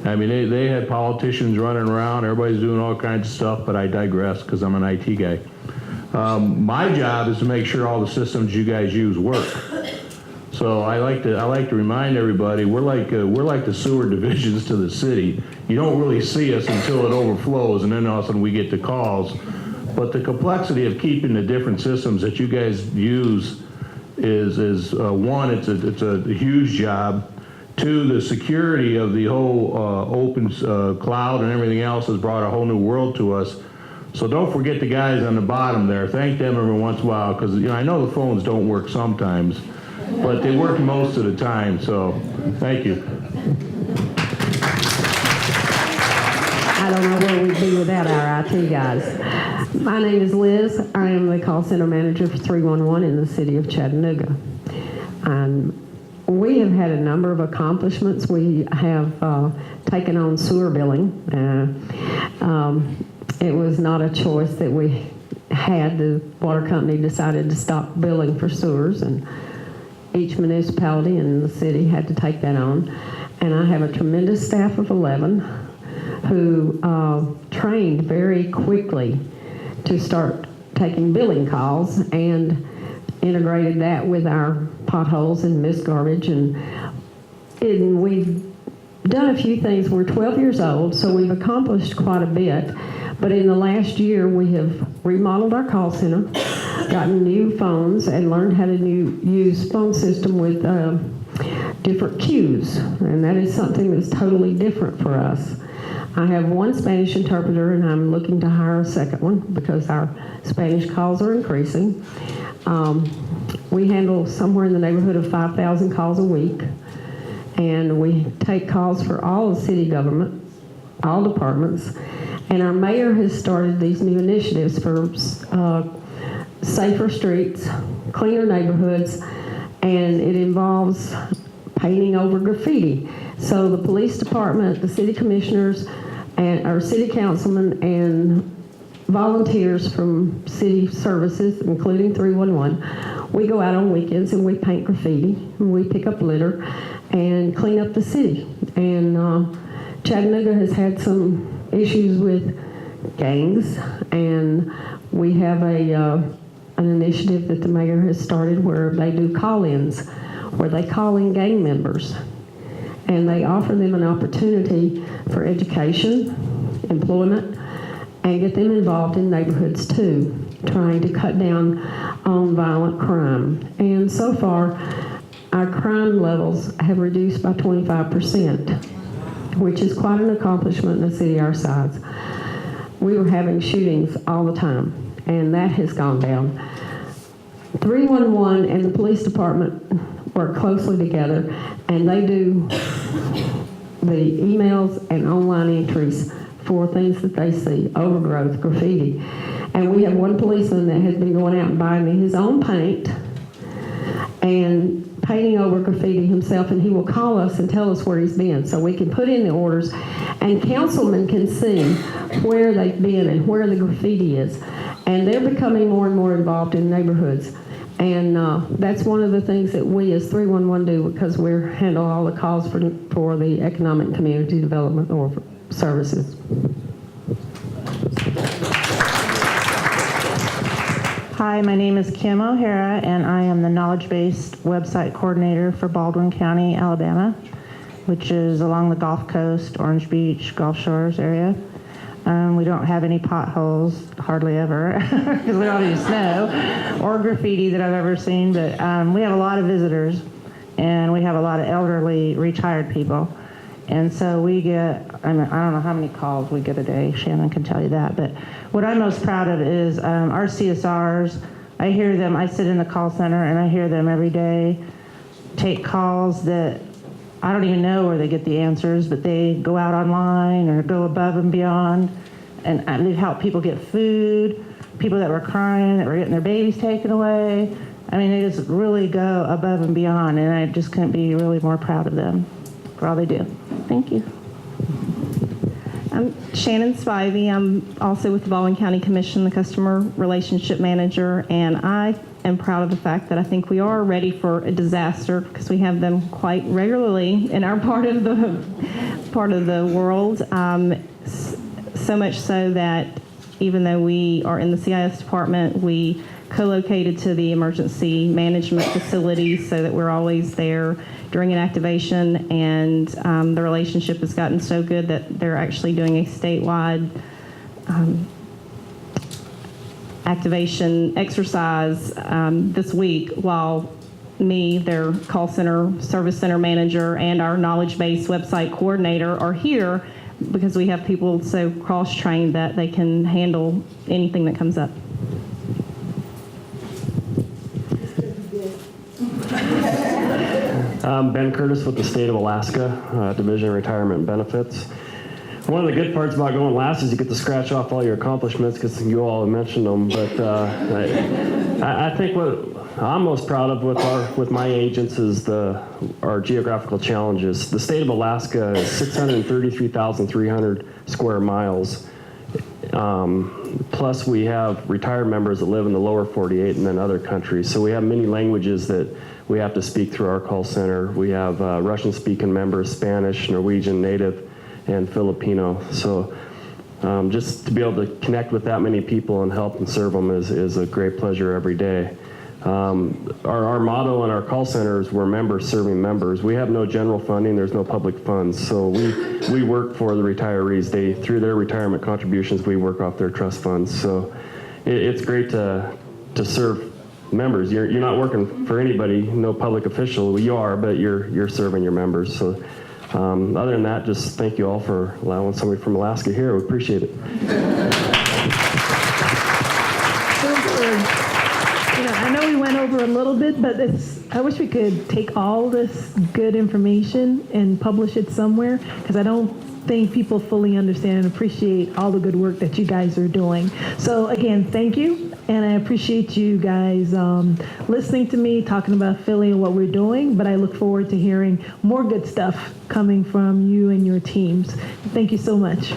I mean, they had politicians running around, everybody's doing all kinds of stuff, but I digress because I'm an IT guy. My job is to make sure all the systems you guys use work. So I like to remind everybody, we're like the sewer divisions to the city. You don't really see us until it overflows, and then all of a sudden we get the calls. But the complexity of keeping the different systems that you guys use is one, it's a huge job. Two, the security of the whole open cloud and everything else has brought a whole new world to us. So don't forget the guys on the bottom there. Thank them every once in a while, because I know the phones don't work sometimes, but they work most of the time. So thank you. I don't know where we'd be without our IT guys. My name is Liz. I am the call center manager for 311 in the city of Chattanooga. We have had a number of accomplishments. We have taken on sewer billing. It was not a choice that we had. The water company decided to stop billing for sewers, and each municipality in the city had to take that on. And I have a tremendous staff of 11 who trained very quickly to start taking billing calls and integrated that with our potholes and missed garbage, and we've done a few things. We're 12 years old, so we've accomplished quite a bit, but in the last year we have remodeled our call center, gotten new phones, and learned how to use phone system with different queues, and that is something that's totally different for us. I have one Spanish interpreter, and I'm looking to hire a second one because our Spanish calls are increasing. We handle somewhere in the neighborhood of 5,000 calls a week, and we take calls for all the city government, all departments, And our mayor has started these new initiatives for safer streets, cleaner neighborhoods, and it involves painting over graffiti. So the police department, the city commissioners, and our city councilmen and volunteers from city services, including 311, we go out on weekends and we paint graffiti, and we pick up litter and clean up the city. And Chattanooga has had some issues with gangs, and we have an initiative that the mayor has started where they do call-ins, where they call in gang members, and they offer them an opportunity for education, employment, and get them involved in neighborhoods too, trying to cut down on violent crime. And so far, our crime levels have reduced by 25%, which is quite an accomplishment in a city our size. We were having shootings all the time, and that has gone down. 311 and the police department work closely together, and they do the emails and online entries for things that they see, overgrowth, graffiti. And we have one policeman that has been going out and buying me his own paint and painting over graffiti himself, and he will call us and tell us where he's been so we can put in the orders, and councilmen can see where they've been and where the graffiti is. And they're becoming more and more involved in neighborhoods. And that's one of the things that we as 311 do, because we handle all the calls for the economic and community development or services. Hi, my name is Kim O'Hara, and I am the knowledge-based website coordinator for Baldwin County, Alabama, which is along the Gulf Coast, Orange Beach, Gulf Shores area. We don't have any potholes, hardly ever, because we don't have any snow or graffiti that I've ever seen, but we have a lot of visitors, and we have a lot of elderly retired people. And so we get, I don't know how many calls we get a day, Shannon can tell you that, but what I'm most proud of is our CSRs. I hear them, I sit in the call center and I hear them every day take calls that I don't even know where they get the answers, but they go out online or go above and beyond, and they've helped people get food, people that were crying, that were getting their babies taken away. I mean, they just really go above and beyond, and I just couldn't be really more proud of them for all they do. Thank you. I'm Shannon Spivey. I'm also with the Baldwin County Commission, the Customer Relationship Manager, and I am proud of the fact that I think we are ready for a disaster, because we have them quite regularly in our part of the world. So much so that even though we are in the CIS department, we co-located to the emergency management facility so that we're always there during an activation, and the relationship has gotten so good that they're actually doing a statewide activation exercise this week, while me, their call center, service center manager, and our knowledge-based website coordinator are here, because we have people so cross-trained that they can handle anything that comes up. I'm Ben Curtis with the State of Alaska, Division of Retirement and Benefits. One of the good parts about going last is you get to scratch off all your accomplishments, because you all have mentioned them, but I think what I'm most proud of with my agents is our geographical challenges. The state of Alaska is 633,300 square miles. Plus we have retired members that live in the lower 48 and then other countries. So we have many languages that we have to speak through our call center. We have Russian-speaking members, Spanish, Norwegian, Native, and Filipino. So just to be able to connect with that many people and help and serve them is a great pleasure every day. Our motto in our call center is we're members serving members. We have no general funding, there's no public funds, so we work for the retirees. Through their retirement contributions, we work off their trust funds. So it's great to serve members. You're not working for anybody, no public official. You are, but you're serving your members. So other than that, just thank you all for allowing somebody from Alaska here. We appreciate it. I know we went over a little bit, but I wish we could take all this good information and publish it somewhere, because I don't think people fully understand and appreciate all the good work that you guys are doing. So again, thank you, and I appreciate you guys listening to me, talking about Philly and what we're doing, but I look forward to hearing more good stuff coming from you and your teams. Thank you so much.